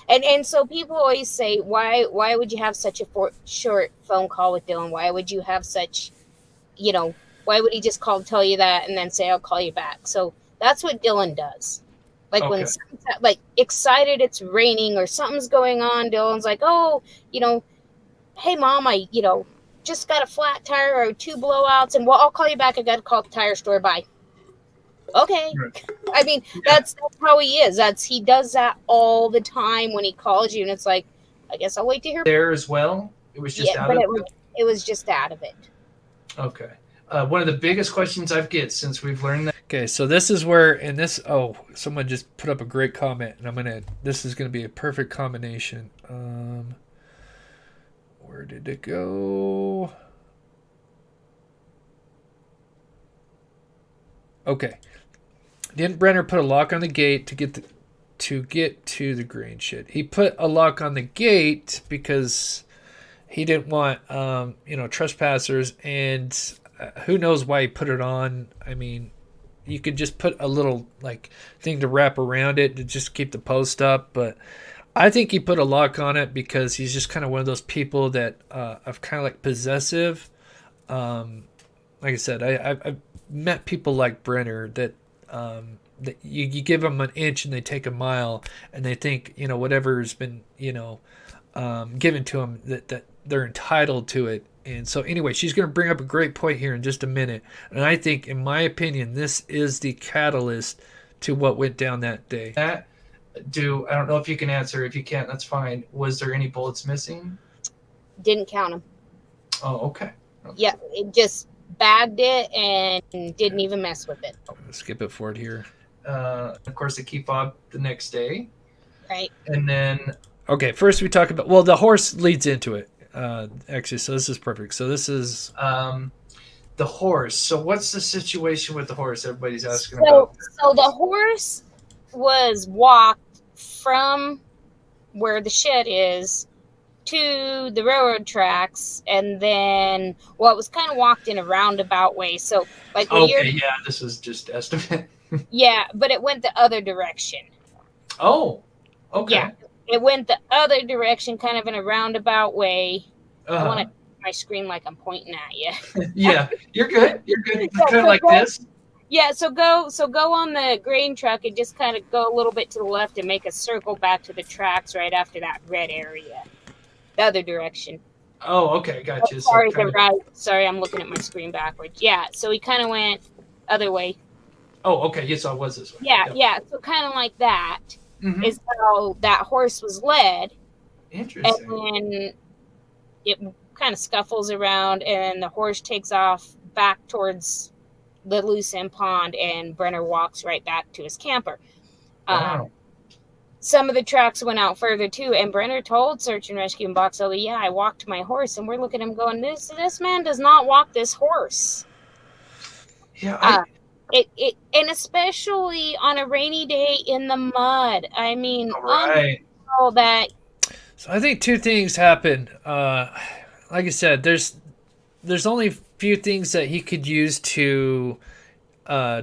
S2: And so people always say, why would you have such a short phone call with Dylan? Why would you have such, why would he just call and tell you that and then say, I'll call you back? So that's what Dylan does. Like when like excited it's raining or something's going on, Dylan's like, oh, hey Mom, I, just got a flat tire or 2 blowouts, and I'll call you back. I got to call the tire store. Bye. Okay. Right. I mean, that's how he is. He does that all the time when he calls you, and it's like, I guess I'll wait to hear.
S1: There as well. It was just out of it.
S2: It was just out of it.
S1: Okay. One of the biggest questions I've get since we've learned that. Okay, so this is where, someone just put up a great comment, and this is gonna be a perfect combination. Where did it go? Okay. Didn't Brenner put a lock on the gate to get to the green shit? He put a lock on the gate because he didn't want trespassers, and who knows why he put it on. I mean, you could just put a little thing to wrap around it to just keep the post up, but I think he put a lock on it because he's just kind of one of those people that are kind of possessive. Like I said, I've met people like Brenner that you give them an inch and they take a mile, and they think whatever has been given to them that they're entitled to it. And so anyway, she's going to bring up a great point here in just a minute, and I think, in my opinion, this is the catalyst to what went down that day. I don't know if you can answer. If you can't, that's fine. Was there any bullets missing?
S2: Didn't count them.
S1: Oh, okay.
S2: Yeah, it just bagged it and didn't even mess with it.
S1: Skip it forward here. Of course, they keep up the next day.
S2: Right.
S1: And then, okay, first we talk about, the horse leads into it. Actually, so this is perfect. So this is the horse. So what's the situation with the horse? Everybody's asking about.
S2: So the horse was walked from where the shed is to the railroad tracks, and then it was kind of walked in a roundabout way. So
S1: this is just estimate.
S2: Yeah, but it went the other direction.
S1: Oh, okay.
S2: Yeah, it went the other direction, kind of in a roundabout way. I want to my screen like I'm pointing at you.
S1: Yeah, you're good. You're good. Kind of like this.
S2: Yeah, so go on the grain truck and just kind of go a little bit to the left and make a circle back to the tracks right after that red area. The other direction.
S1: Oh, okay, gotcha.
S2: Sorry, sorry, I'm looking at my screen backwards. Yeah, so he kind of went other way.
S1: Oh, okay, yes, I was this way.
S2: Yeah, so kind of like that is how that horse was led.
S1: Interesting.
S2: And then it kind of scuffles around, and the horse takes off back towards the Lucin pond, and Brenner walks right back to his camper.
S1: Wow.
S2: Some of the tracks went out further too, and Brenner told Search and Rescue and Box Elder, I walked my horse, and we're looking at him going, this man does not walk this horse.
S1: Yeah.
S2: And especially on a rainy day in the mud. I mean,
S1: right.
S2: All that.
S1: So I think two things happened. Like I said, there's only a few things that he could use to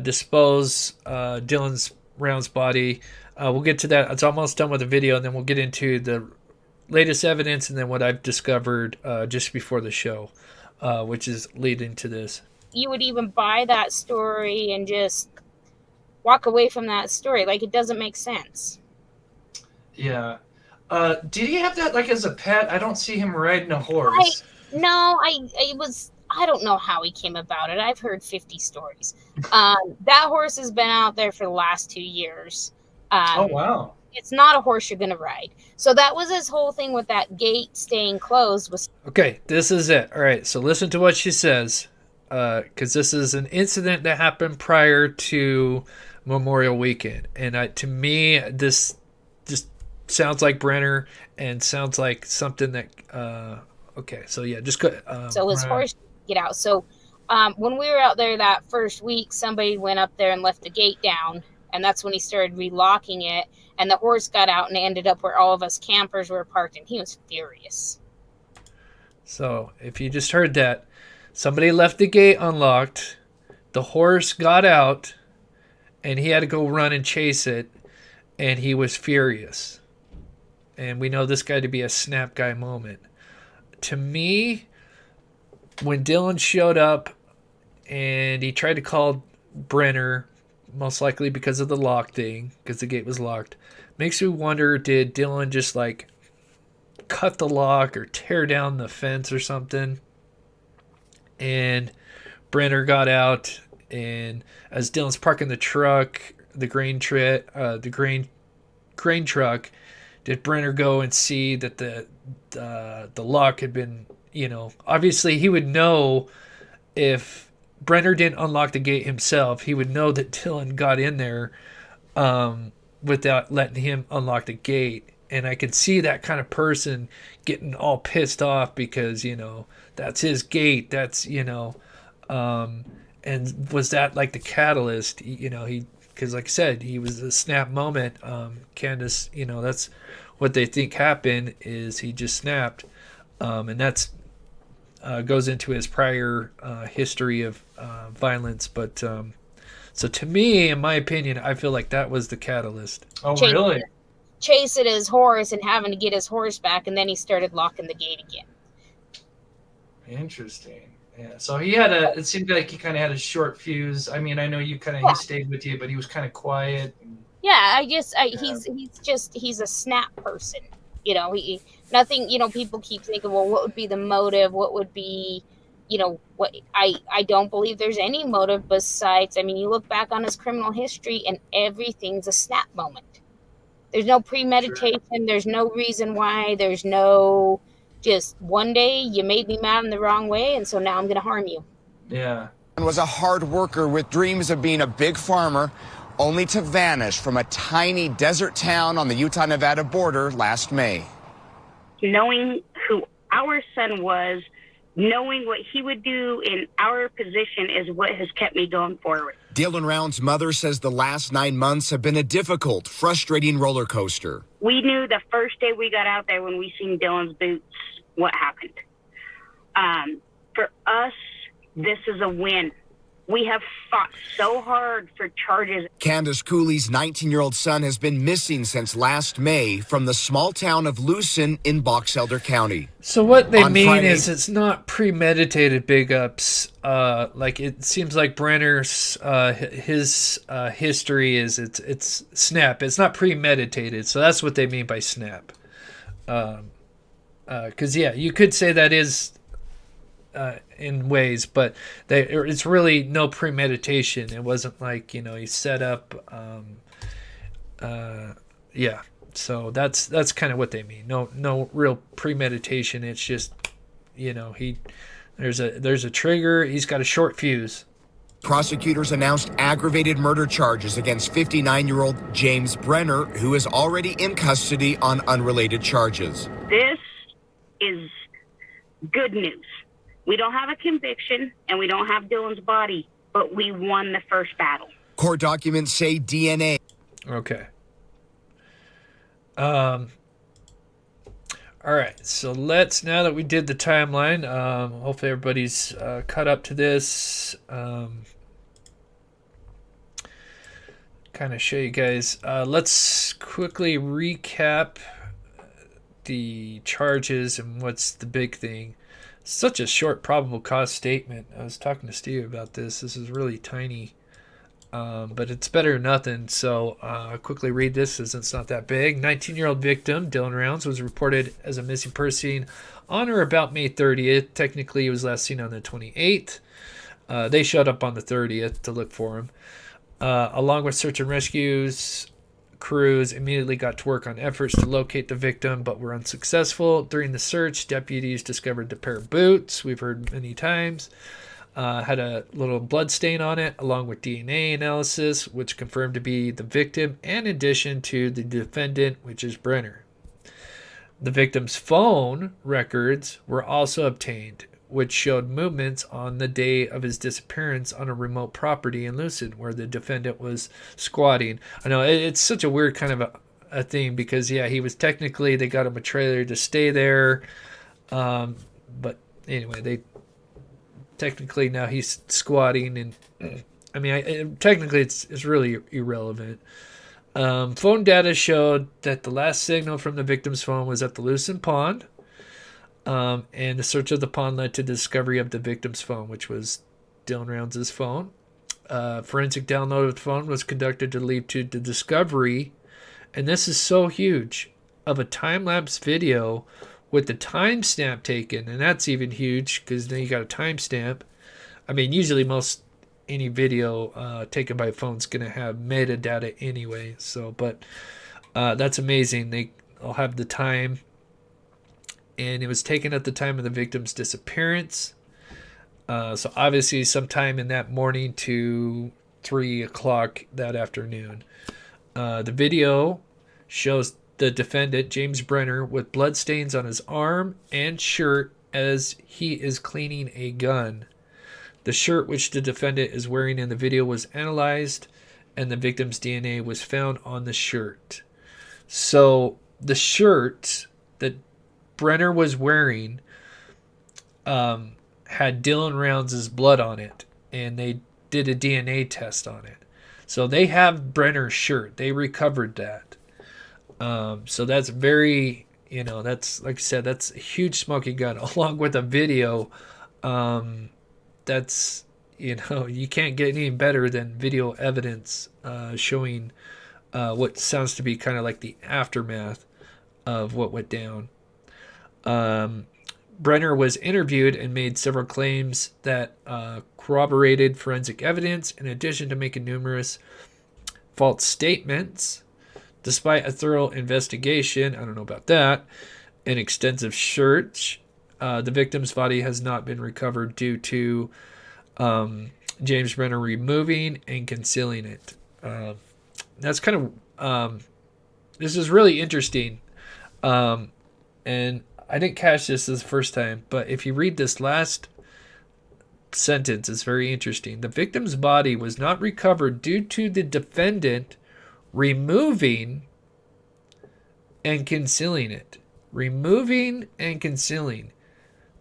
S1: dispose Dylan's Round's body. We'll get to that. It's almost done with the video, and then we'll get into the latest evidence and then what I've discovered just before the show, which is leading to this.
S2: You would even buy that story and just walk away from that story. Like, it doesn't make sense.
S1: Yeah. Did he have that as a pet? I don't see him riding a horse.
S2: I don't know how he came about it. I've heard 50 stories. That horse has been out there for the last 2 years.
S1: Oh, wow.
S2: It's not a horse you're going to ride. So that was his whole thing with that gate staying closed. Okay,
S1: this is it. All right, so listen to what she says. because this is an incident that happened prior to Memorial Weekend, and to me, this just sounds like Brenner and sounds like something that. Okay, so yeah, just go.
S2: So his horse get out. So when we were out there that first week, somebody went up there and left the gate down, and that's when he started relocking it. And the horse got out and ended up where all of us campers were parked, and he was furious.
S1: So if you just heard that, somebody left the gate unlocked, the horse got out, and he had to go run and chase it, and he was furious. And we know this guy to be a snap guy moment. To me, when Dylan showed up and he tried to call Brenner, most likely because of the lock thing, because the gate was locked, makes me wonder, did Dylan just like cut the lock or tear down the fence or something? And Brenner got out, and as Dylan's parking the truck, the grain truck, did Brenner go and see that the lock had been, obviously he would know if Brenner didn't unlock the gate himself, he would know that Dylan got in there without letting him unlock the gate. And I could see that kind of person getting all pissed off because, that's his gate. That's, and was that like the catalyst? Because like I said, he was a snap moment. Candace, that's what they think happened is he just snapped. And that's goes into his prior history of violence. But so to me, in my opinion, I feel like that was the catalyst.
S3: Oh, really?
S2: Chasing his horse and having to get his horse back, and then he started locking the gate again.
S3: Interesting. Yeah. So it seemed like he kind of had a short fuse. I mean, I know he stayed with you, but he was kind of quiet.
S2: Yeah, he's a snap person. Nothing, people keep thinking, well, what would be the motive? What would be, what I don't believe there's any motive besides, you look back on his criminal history and everything's a snap moment. There's no premeditation. Sure. There's no reason why. There's no just one day you made me mad in the wrong way, and so now I'm going to harm you.
S3: Yeah.
S4: And was a hard worker with dreams of being a big farmer, only to vanish from a tiny desert town on the Utah-Nevada border last May.
S5: Knowing who our son was, knowing what he would do in our position is what has kept me going forward.
S4: Dylan Round's mother says the last 9 months have been a difficult, frustrating roller coaster.
S5: We knew the first day we got out there when we seen Dylan's boots what happened. For us, this is a win. We have fought so hard for charges.
S4: Candace Cooley's 19-year-old son has been missing since last May from the small town of Lucin in Box Elder County.
S1: So what they mean is it's not premeditated, big ups. Like it seems like Brenner's his history is it's snap. It's not premeditated. So that's what they mean by snap. Because you could say that is. In ways, but it's really no premeditation. It wasn't like he set up. So that's kind of what they mean. No real premeditation. It's just there's a trigger. He's got a short fuse.
S4: Prosecutors announced aggravated murder charges against 59-year-old James Brenner, who is already in custody on unrelated charges.
S5: This is good news. We don't have a conviction, and we don't have Dylan's body, but we won the first battle.
S4: Court documents say DNA.
S1: Okay. All right. So now that we did the timeline, hopefully everybody's caught up to this. Kind of show you guys. Let's quickly recap the charges and what's the big thing. Such a short probable cause statement. I was talking to Steve about this. This is really tiny, but it's better than nothing. So I'll quickly read this as it's not that big. 19-year-old victim, Dylan Rounds, was reported as a missing person on or about May 30th. Technically, he was last seen on the 28th. They showed up on the 30th to look for him. Along with search and rescues, crews immediately got to work on efforts to locate the victim, but were unsuccessful. During the search, deputies discovered the pair of boots we've heard many times. had a little blood stain on it, along with DNA analysis, which confirmed to be the victim, in addition to the defendant, which is Brenner. The victim's phone records were also obtained, which showed movements on the day of his disappearance on a remote property in Lucin, where the defendant was squatting. I know it's such a weird kind of a thing, because he was technically, they got him a trailer to stay there, but anyway, they technically now he's squatting, and I mean, technically it's really irrelevant. Phone data showed that the last signal from the victim's phone was at the Lucin pond, and the search of the pond led to the discovery of the victim's phone, which was Dylan Rounds' phone. Forensic download of the phone was conducted to lead to the discovery, and this is so huge, of a time-lapse video with the timestamp taken, and that's even huge because then you got a timestamp. I mean, usually any video taken by a phone is going to have metadata anyway. So, but that's amazing. They'll have the time, and it was taken at the time of the victim's disappearance. So obviously, sometime in that morning to 3 o'clock that afternoon. The video shows the defendant, James Brenner, with bloodstains on his arm and shirt as he is cleaning a gun. The shirt which the defendant is wearing in the video was analyzed, and the victim's DNA was found on the shirt. So the shirt that Brenner was wearing had Dylan Rounds' blood on it, and they did a DNA test on it. So they have Brenner's shirt. They recovered that. So that's very, that's, like I said, that's a huge smoking gun, along with a video. That's, you can't get any better than video evidence showing what sounds to be kind of like the aftermath of what went down. Brenner was interviewed and made several claims that corroborated forensic evidence, in addition to making numerous false statements. Despite a thorough investigation, I don't know about that, an extensive search, the victim's body has not been recovered due to James Brenner removing and concealing it. That's kind of, this is really interesting. And I didn't catch this the first time, but if you read this last sentence, it's very interesting. The victim's body was not recovered due to the defendant removing and concealing it. Removing and concealing.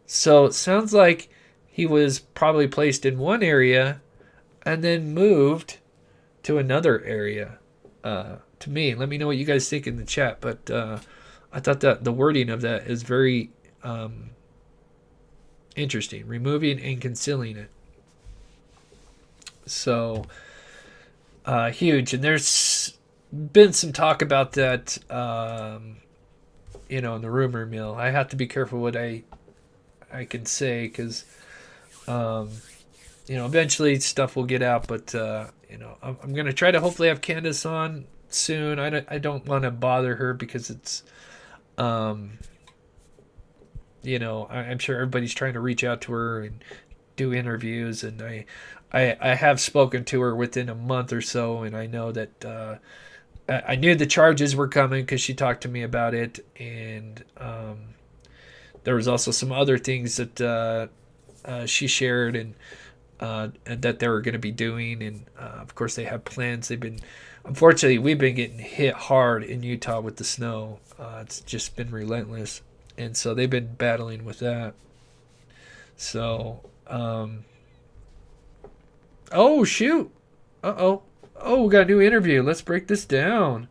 S1: So it sounds like he was probably placed in one area and then moved to another area. To me, let me know what you guys think in the chat. But I thought that the wording of that is very interesting. Removing and concealing it. So huge. And there's been some talk about that, in the rumor mill. I have to be careful what I can say, because eventually stuff will get out. But I'm gonna try to hopefully have Candace on soon. I don't want to bother her, because it's I'm sure everybody's trying to reach out to her and do interviews, and I have spoken to her within a month or so, and I know that I knew the charges were coming because she talked to me about it, and there was also some other things that she shared, and that they were going to be doing, and of course they have plans. Unfortunately, we've been getting hit hard in Utah with the snow. It's just been relentless, and so they've been battling with that. So, oh shoot, oh, we got a new interview. Let's break this down.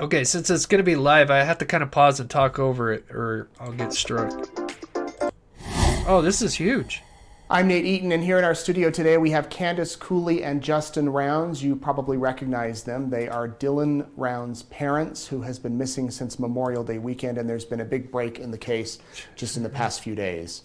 S1: Okay, since it's going to be live, I have to kind of pause and talk over it, or I'll get struck. Oh, this is huge.
S6: I'm Nate Eaton, and here in our studio today we have Candace Cooley and Justin Rounds. You probably recognize them. They are Dylan Rounds' parents, who has been missing since Memorial Day weekend, and there's been a big break in the case just in the past few days.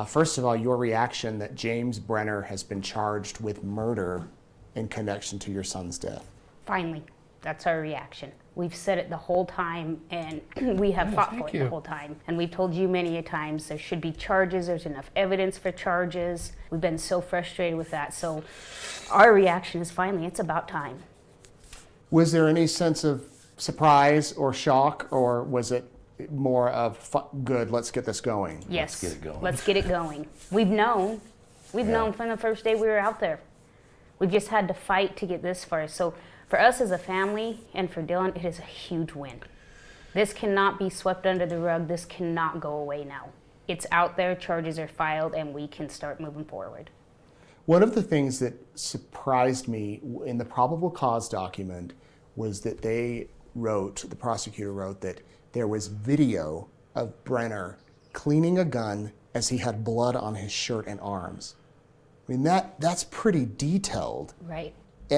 S6: First of all, your reaction that James Brenner has been charged with murder in connection to your son's death.
S7: Finally, that's our reaction. We've said it the whole time, and we have fought for it the whole time. And we've told you many a times there should be charges. There's enough evidence for charges. We've been so frustrated with that. So our reaction is finally, it's about time.
S6: Was there any sense of surprise or shock, or was it more of good, let's get this going?
S7: Yes,
S8: Let's get it going.
S7: Let's get it going. We've known. We've known from the first day we were out there. We've just had to fight to get this far. So for us as a family and for Dylan, it is a huge win. This cannot be swept under the rug. This cannot go away now. It's out there, charges are filed, and we can start moving forward.
S6: One of the things that surprised me in the probable cause document was that the prosecutor wrote that there was video of Brenner cleaning a gun as he had blood on his shirt and arms. I mean, that's pretty detailed.
S7: Right.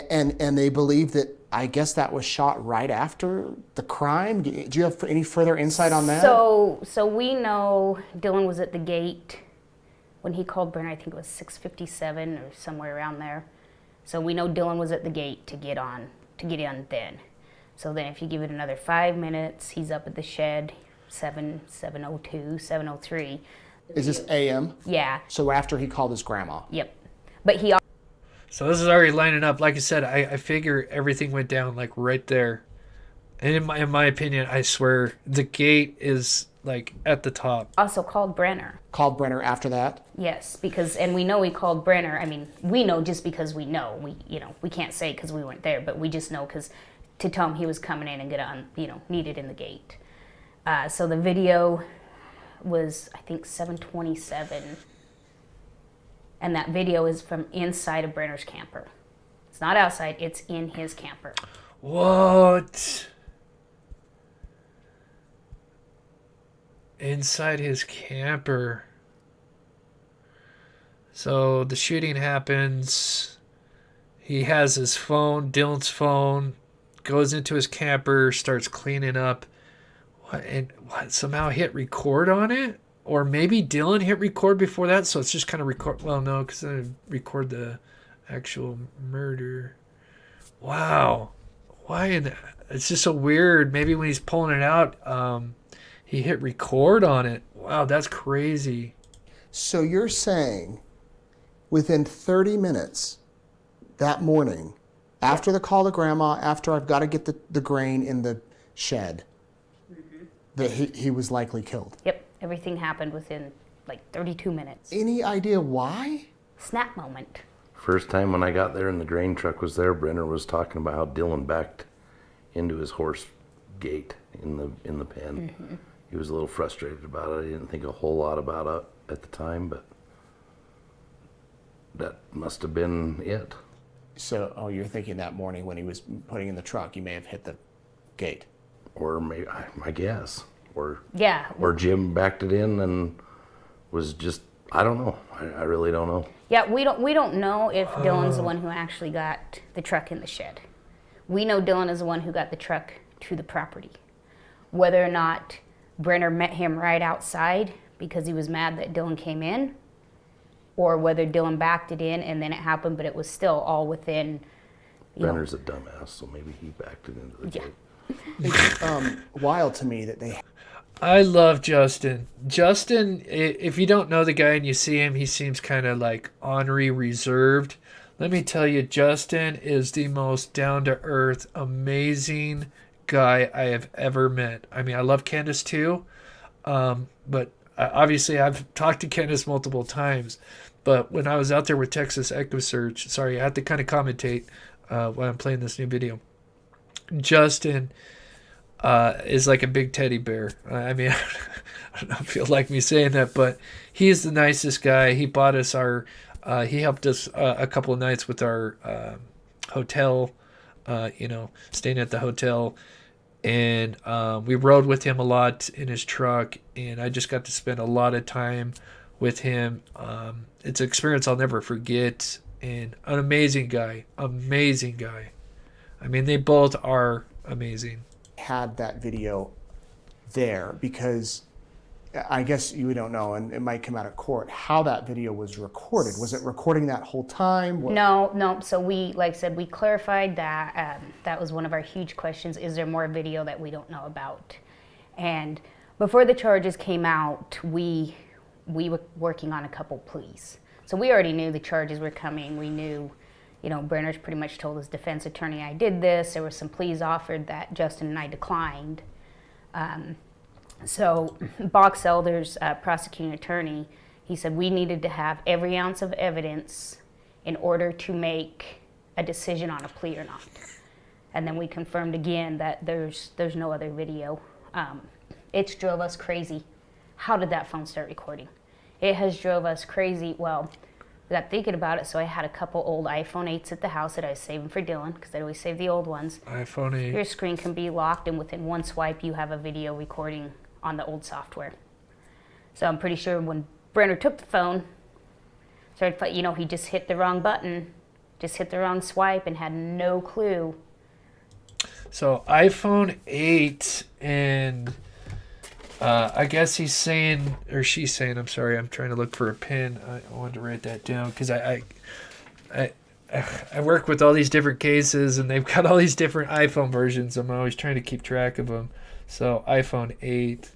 S6: And they believe that, I guess that was shot right after the crime. Do you have any further insight on that?
S7: So we know Dylan was at the gate when he called Brenner. I think it was 6:57 or somewhere around there. So we know Dylan was at the gate to get in then. So then if you give it another 5 minutes, he's up at the shed, 7:02, 7:03.
S6: Is this AM?
S7: Yeah.
S6: So after he called his grandma?
S7: Yep. But he...
S1: So this is already lining up. Like I said, I figure everything went down like right there. And in my opinion, I swear the gate is like at the top.
S7: Also called Brenner.
S6: Called Brenner after that?
S7: Yes, because, and we know he called Brenner. I mean, we know just because we know. We can't say because we weren't there, but we just know because to tell him he was coming in and needed in the gate. So the video was, I think, 7:27. And that video is from inside of Brenner's camper. It's not outside, it's in his camper.
S1: What? Inside his camper. So the shooting happens. He has his phone, Dylan's phone, goes into his camper, starts cleaning up. What, somehow hit record on it? Or maybe Dylan hit record before that, so it's just kind of record. Well, no, because I record the actual murder. Wow. Why? It's just so weird. Maybe when he's pulling it out, he hit record on it. Wow, that's crazy.
S6: So you're saying within 30 minutes that morning, after the call to grandma, after I've got to get the grain in the shed, that he was likely killed?
S7: Yep. Everything happened within like 32 minutes.
S6: Any idea why?
S7: Snap moment.
S8: First time when I got there and the grain truck was there, Brenner was talking about how Dylan backed into his horse gate in the pen. Mm-hmm. He was a little frustrated about it. I didn't think a whole lot about it at the time, but that must have been it.
S6: So, you're thinking that morning when he was putting in the truck, he may have hit the gate?
S8: Or maybe, I guess. Or Jim backed it in and was just, I don't know. I really don't know.
S7: Yeah, we don't know if Dylan's the one who actually got the truck in the shed. We know Dylan is the one who got the truck to the property. Whether or not Brenner met him right outside because he was mad that Dylan came in, or whether Dylan backed it in and then it happened, but it was still all within.
S8: Brenner's a dumbass, so maybe he backed it into the gate.
S6: It's wild to me that they...
S1: I love Justin. Justin, if you don't know the guy and you see him, he seems kind of like ornery, reserved. Let me tell you, Justin is the most down-to-earth, amazing guy I have ever met. I mean, I love Candace too, but obviously I've talked to Candace multiple times. But when I was out there with Texas Echo Search, sorry, I had to kind of commentate while I'm playing this new video. Justin is like a big teddy bear. I mean, I don't know if you'll like me saying that, but he's the nicest guy. He bought us he helped us a couple of nights with our hotel, staying at the hotel. And we rode with him a lot in his truck, and I just got to spend a lot of time with him. It's an experience I'll never forget, and an amazing guy. I mean, they both are amazing.
S6: Had that video there because I guess you don't know, and it might come out of court, how that video was recorded. Was it recording that whole time?
S7: No. So we, like I said, we clarified that. That was one of our huge questions. Is there more video that we don't know about? And before the charges came out, we were working on a couple pleas. So we already knew the charges were coming. We knew, Brenner's pretty much told his defense attorney, I did this. There were some pleas offered that Justin and I declined. So Box Elder's prosecuting attorney, he said we needed to have every ounce of evidence in order to make a decision on a plea or not. And then we confirmed again that there's no other video. It's drove us crazy. How did that phone start recording? It has drove us crazy. Well, we got thinking about it, so I had a couple old iPhone 8s at the house that I was saving for Dylan, because I always save the old ones.
S1: iPhone 8.
S7: Your screen can be locked, and within one swipe, you have a video recording on the old software. So I'm pretty sure when Brenner took the phone, he just hit the wrong button, just hit the wrong swipe, and had no clue.
S1: So iPhone 8, and I guess he's saying, or she's saying, I'm sorry, I'm trying to look for a pen. I wanted to write that down because I work with all these different cases, and they've got all these different iPhone versions. I'm always trying to keep track of them. So iPhone 8.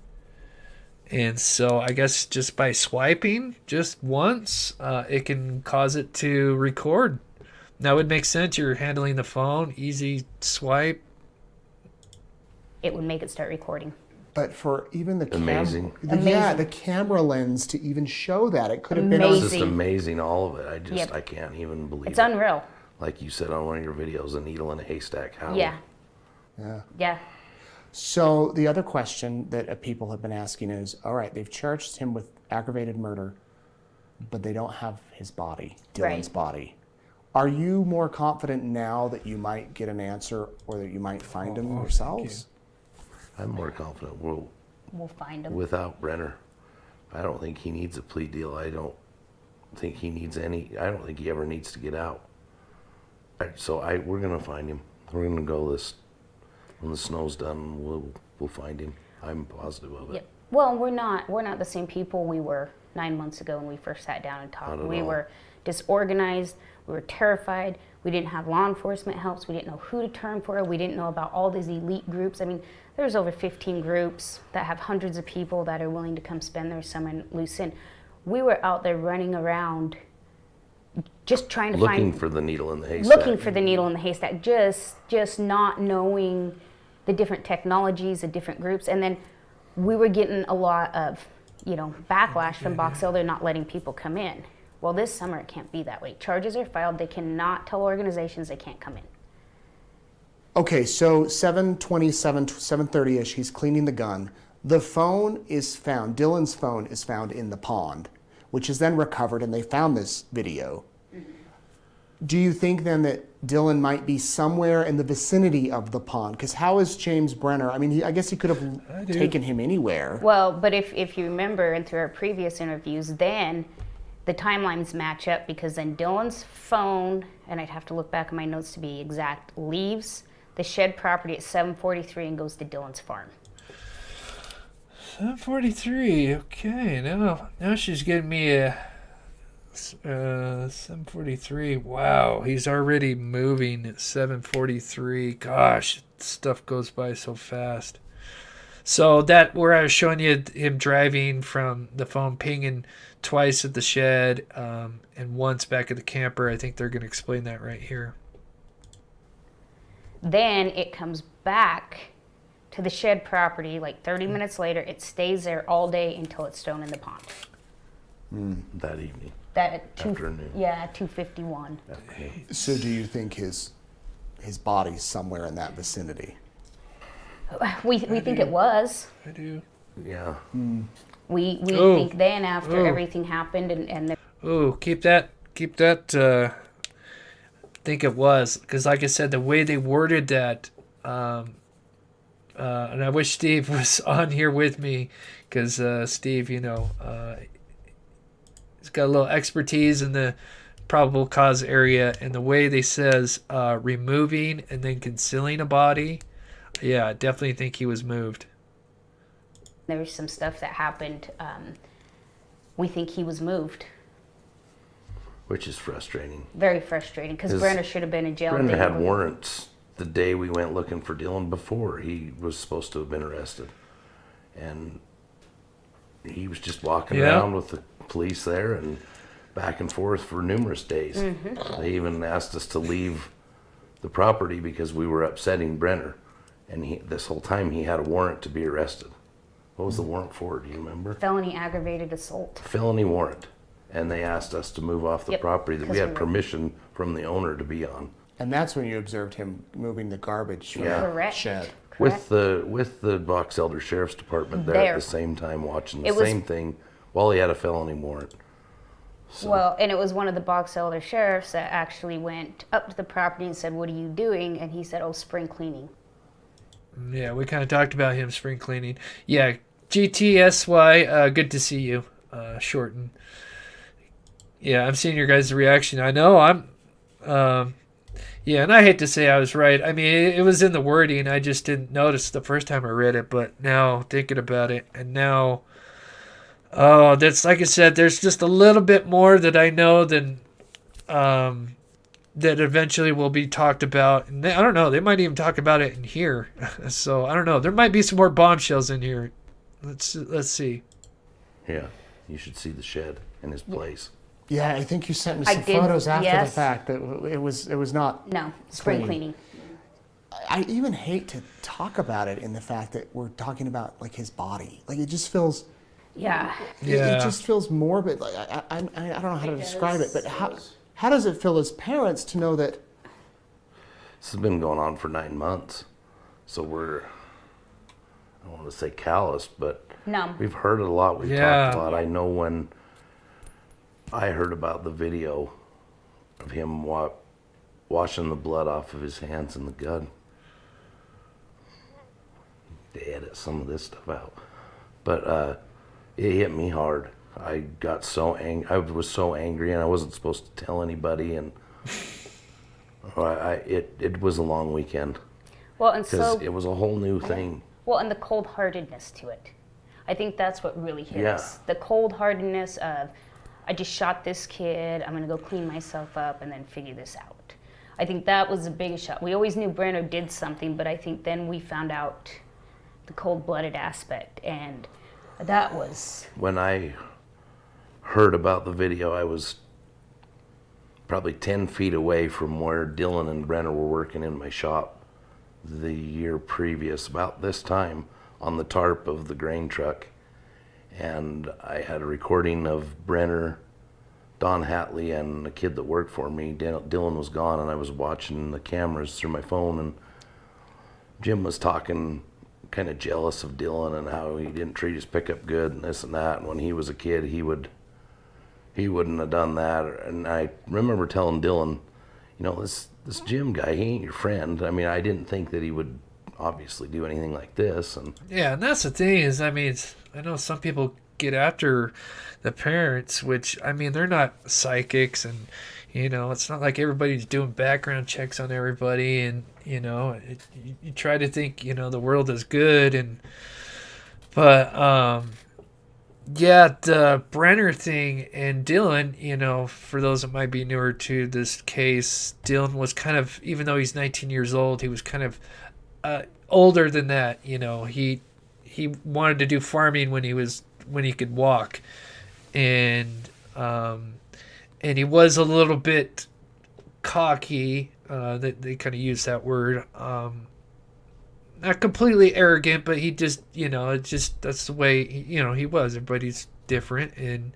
S1: And so I guess just by swiping just once, it can cause it to record. That would make sense. You're handling the phone, easy swipe.
S7: It would make it start recording.
S6: But for even the
S8: amazing.
S6: The camera lens to even show that, it could have been
S8: It's just amazing, all of it. I can't even believe
S7: it's
S8: it.
S7: It's unreal.
S8: Like you said on one of your videos, a needle in a haystack. How?
S7: Yeah.
S6: So the other question that people have been asking is, all right, they've charged him with aggravated murder, but they don't have his body, Dylan's body. Are you more confident now that you might get an answer or that you might find him yourselves?
S8: I'm more confident we'll
S7: find him.
S8: Without Brenner. I don't think he needs a plea deal. I don't think he needs any. I don't think he ever needs to get out. We're going to find him. We're going to go this. When the snow's done, we'll find him. I'm positive of it.
S7: Yep. Well, we're not the same people we were 9 months ago when we first sat down and talked. We were disorganized. We were terrified. We didn't have law enforcement helps. We didn't know who to turn for. We didn't know about all these elite groups. I mean, there's over 15 groups that have hundreds of people that are willing to come spend their summer in Lucin. We were out there running around just trying to
S8: looking for the needle in the haystack.
S7: Looking for the needle in the haystack, just not knowing the different technologies, the different groups. And then we were getting a lot of, backlash from Box Elder not letting people come in. Well, this summer it can't be that way. Charges are filed. They cannot tell organizations they can't come in.
S6: Okay, so 7:30ish, he's cleaning the gun. The phone is found, Dylan's phone is found in the pond, which is then recovered, and they found this video. Do you think then that Dylan might be somewhere in the vicinity of the pond? Because how is James Brenner? I mean, I guess he could have taken him anywhere.
S7: Well, but if you remember, and through our previous interviews, then the timelines match up, because then Dylan's phone, and I'd have to look back at my notes to be exact, leaves the shed property at 7:43 and goes to Dylan's farm.
S1: 7:43. Okay, now she's getting me a 7:43. Wow, he's already moving at 7:43. Gosh, stuff goes by so fast. So that where I was showing you him driving from the phone, pinging twice at the shed, and once back at the camper. I think they're going to explain that right here.
S7: Then it comes back to the shed property like 30 minutes later. It stays there all day until it's thrown in the pond.
S8: That evening.
S7: That at
S8: afternoon.
S7: Yeah, 2:51.
S8: Okay.
S6: So do you think his body's somewhere in that vicinity?
S7: We think it was.
S1: I do.
S8: Yeah.
S7: We think then after everything happened and
S1: keep that. Think it was, because like I said, the way they worded that, and I wish Steve was on here with me, because Steve, he's got a little expertise in the probable cause area, and the way they says removing and then concealing a body, yeah, I definitely think he was moved.
S7: There was some stuff that happened. We think he was moved.
S8: Which is frustrating.
S7: Very frustrating, because Brenner should have been in jail.
S8: Brenner had warrants the day we went looking for Dylan before he was supposed to have been arrested. And he was just walking around with the police there and back and forth for numerous days. Mm-hmm. They even asked us to leave the property because we were upsetting Brenner. And this whole time he had a warrant to be arrested. What was the warrant for? Do you remember?
S7: Felony aggravated assault.
S8: Felony warrant. And they asked us to move off the property that we had permission from the owner to be on.
S6: And that's when you observed him moving the garbage from the shed.
S8: With the Box Elder Sheriff's Department there at the same time watching the same thing while he had a felony warrant. So.
S7: Well, and it was one of the Box Elder Sheriffs that actually went up to the property and said, "What are you doing?" And he said, "Oh, spring cleaning."
S1: Yeah, we kind of talked about him spring cleaning. Yeah, GTSY, good to see you, Shorten. Yeah, I'm seeing your guys' reaction. I know yeah, and I hate to say I was right. I mean, it was in the wording. I just didn't notice the first time I read it, but now thinking about it, and now, that's like I said, there's just a little bit more that I know than, that eventually will be talked about. And I don't know, they might even talk about it in here. So I don't know. There might be some more bombshells in here. Let's see.
S8: Yeah, you should see the shed in his place.
S6: Yeah, I think you sent me some photos after the fact that it was not.
S7: No, spring cleaning.
S6: I even hate to talk about it in the fact that we're talking about like his body. Like it just feels.
S7: Yeah.
S6: It just feels morbid. Like I don't know how to describe it, but how does it feel as parents to know that?
S8: This has been going on for 9 months, so we're. I don't want to say callous, but we've heard it a lot. We've talked a lot. I know when I heard about the video of him washing the blood off of his hands in the gun. They edit some of this stuff out. But it hit me hard. I got so angry. I was so angry, and I wasn't supposed to tell anybody. And it was a long weekend.
S7: Well, and
S8: because it was a whole new thing.
S7: Well, and the cold-heartedness to it. I think that's what really hit us. The cold-heartedness of, I just shot this kid, I'm going to go clean myself up and then figure this out. I think that was the biggest shot. We always knew Brenner did something, but I think then we found out the cold-blooded aspect, and that was...
S8: When I heard about the video, I was probably 10 feet away from where Dylan and Brenner were working in my shop the year previous, about this time, on the tarp of the grain truck. And I had a recording of Brenner, Don Hatley, and a kid that worked for me. Dylan was gone, and I was watching the cameras through my phone, and Jim was talking, kind of jealous of Dylan and how he didn't treat his pickup good and this and that. And when he was a kid, he wouldn't have done that. And I remember telling Dylan, you know, this Jim guy, he ain't your friend. I mean, I didn't think that he would obviously do anything like this. And
S1: yeah, and that's the thing is, I mean, I know some people get after the parents, which, I mean, they're not psychics, and, you know, it's not like everybody's doing background checks on everybody, and, you know, you try to think, you know, the world is good, but yeah, the Brenner thing and Dylan, you know, for those that might be newer to this case, Dylan was kind of, even though he's 19 years old, he was kind of older than that. You know, he wanted to do farming when he could walk, and he was a little bit cocky. That they kind of use that word. Not completely arrogant, but he just, you know, that's the way, you know, he was. Everybody's different, and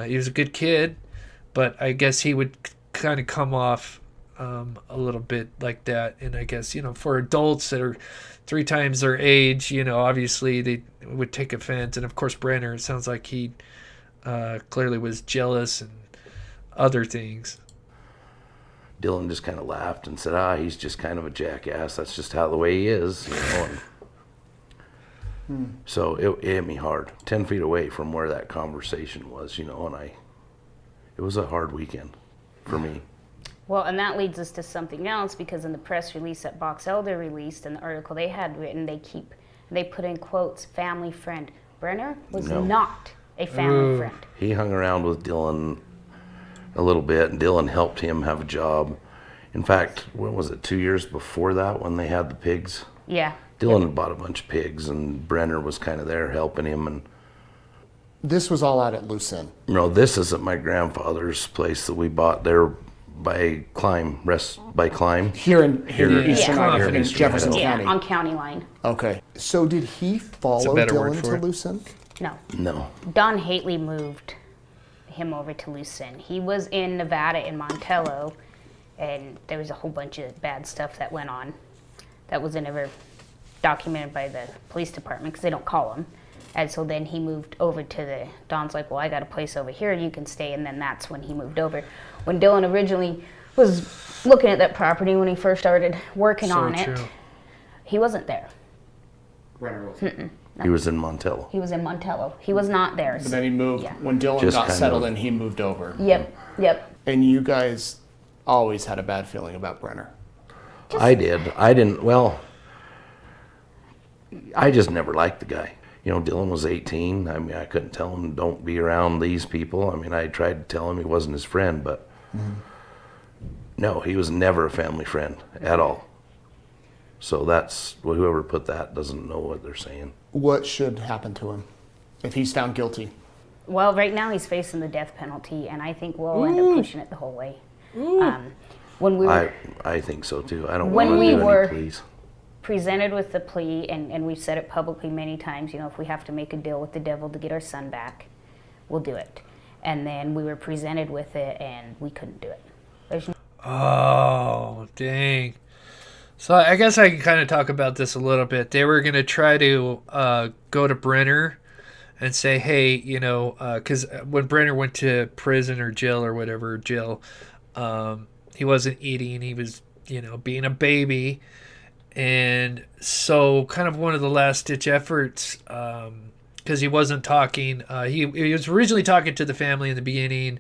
S1: he was a good kid, but I guess he would kind of come off a little bit like that. And I guess, you know, for adults that are 3 times their age, you know, obviously they would take offense. And of course, Brenner, it sounds like he clearly was jealous and other things.
S8: Dylan just kind of laughed and said, he's just kind of a jackass. That's just how the way he is, you know. And so it hit me hard, 10 feet away from where that conversation was, you know, and it was a hard weekend for me.
S7: Well, and that leads us to something else, because in the press release that Box Elder released, and the article they had written, they put in quotes, family friend. Brenner was not a family friend.
S8: He hung around with Dylan a little bit, and Dylan helped him have a job. In fact, when was it, 2 years before that when they had the pigs?
S7: Yeah.
S8: Dylan had bought a bunch of pigs, and Brenner was kind of there helping him. And
S6: This was all out at Lucin.
S8: no, this is at my grandfather's place that we bought there by Climb.
S6: Here in Eastern
S7: Yeah.
S6: Idaho, in Jefferson
S7: Yeah,
S6: County.
S7: on county line.
S6: Okay. So did he follow
S1: better word
S6: Dylan
S1: for
S6: to
S1: it.
S6: Lucin?
S7: No.
S8: No.
S7: Don Hately moved him over to Lucin. He was in Nevada in Montello, and there was a whole bunch of bad stuff that went on that wasn't ever documented by the police department because they don't call them. And so then he moved over to Don's like, well, I got a place over here, you can stay. And then that's when he moved over. When Dylan originally was looking at that property when he first started working on it, he wasn't there.
S6: Brenner was.
S8: He was in Montello.
S7: He was in Montello. He was not there.
S6: But then he moved.
S7: Yeah.
S6: When Dylan
S8: Just
S6: got
S8: kind
S6: settled
S8: of-
S6: in, he moved over.
S7: Yep.
S6: And you guys always had a bad feeling about Brenner.
S8: I did. I didn't, well, I just never liked the guy. You know, Dylan was 18. I mean, I couldn't tell him, don't be around these people. I mean, I tried to tell him he wasn't his friend, but no, he was never a family friend at all. So that's, well, whoever put that doesn't know what they're saying.
S6: What should happen to him if he's found guilty?
S7: Well, right now he's facing the death penalty, and I think we'll end up pushing it the whole way. When we were
S8: I think so too. I don't
S7: When
S8: want to
S7: we
S8: do
S7: were-
S8: any pleas.
S7: presented with the plea, and we've said it publicly many times, you know, if we have to make a deal with the devil to get our son back, we'll do it. And then we were presented with it, and we couldn't do it. There's no
S1: Oh, dang. So I guess I can kind of talk about this a little bit. They were going to try to go to Brenner and say, hey, you know, because when Brenner went to prison or jail or whatever, he wasn't eating. He was, you know, being a baby. And so kind of one of the last-ditch efforts, because he wasn't talking. He was originally talking to the family in the beginning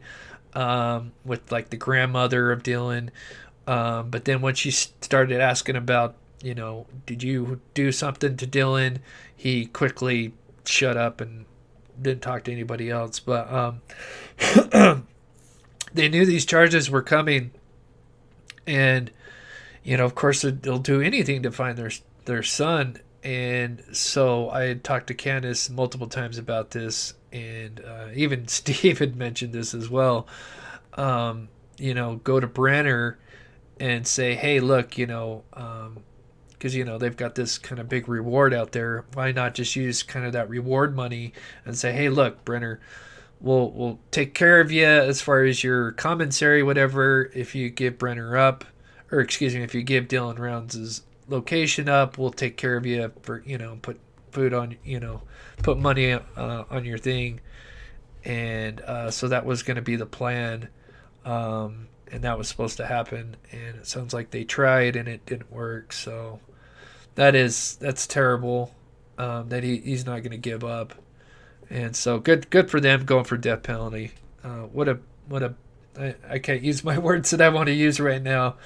S1: with, like, the grandmother of Dylan. But then when she started asking about, you know, did you do something to Dylan, he quickly shut up and didn't talk to anybody else. But they knew these charges were coming, and, you know, of course they'll do anything to find their son. And so I had talked to Candace multiple times about this, and even Steve had mentioned this as well. You know, go to Brenner and say, hey, look, you know, because, you know, they've got this kind of big reward out there. Why not just use kind of that reward money and say, hey, look, Brenner, we'll take care of you as far as your commissary, whatever, if you give Brenner up, or excuse me, if you give Dylan Rounds' location up, we'll take care of you for, you know, put food on, you know, put money on your thing. And so that was going to be the plan. And that was supposed to happen, and it sounds like they tried and it didn't work. So that's terrible. That he's not going to give up, and so good for them going for death penalty. I can't use my words that I want to use right now.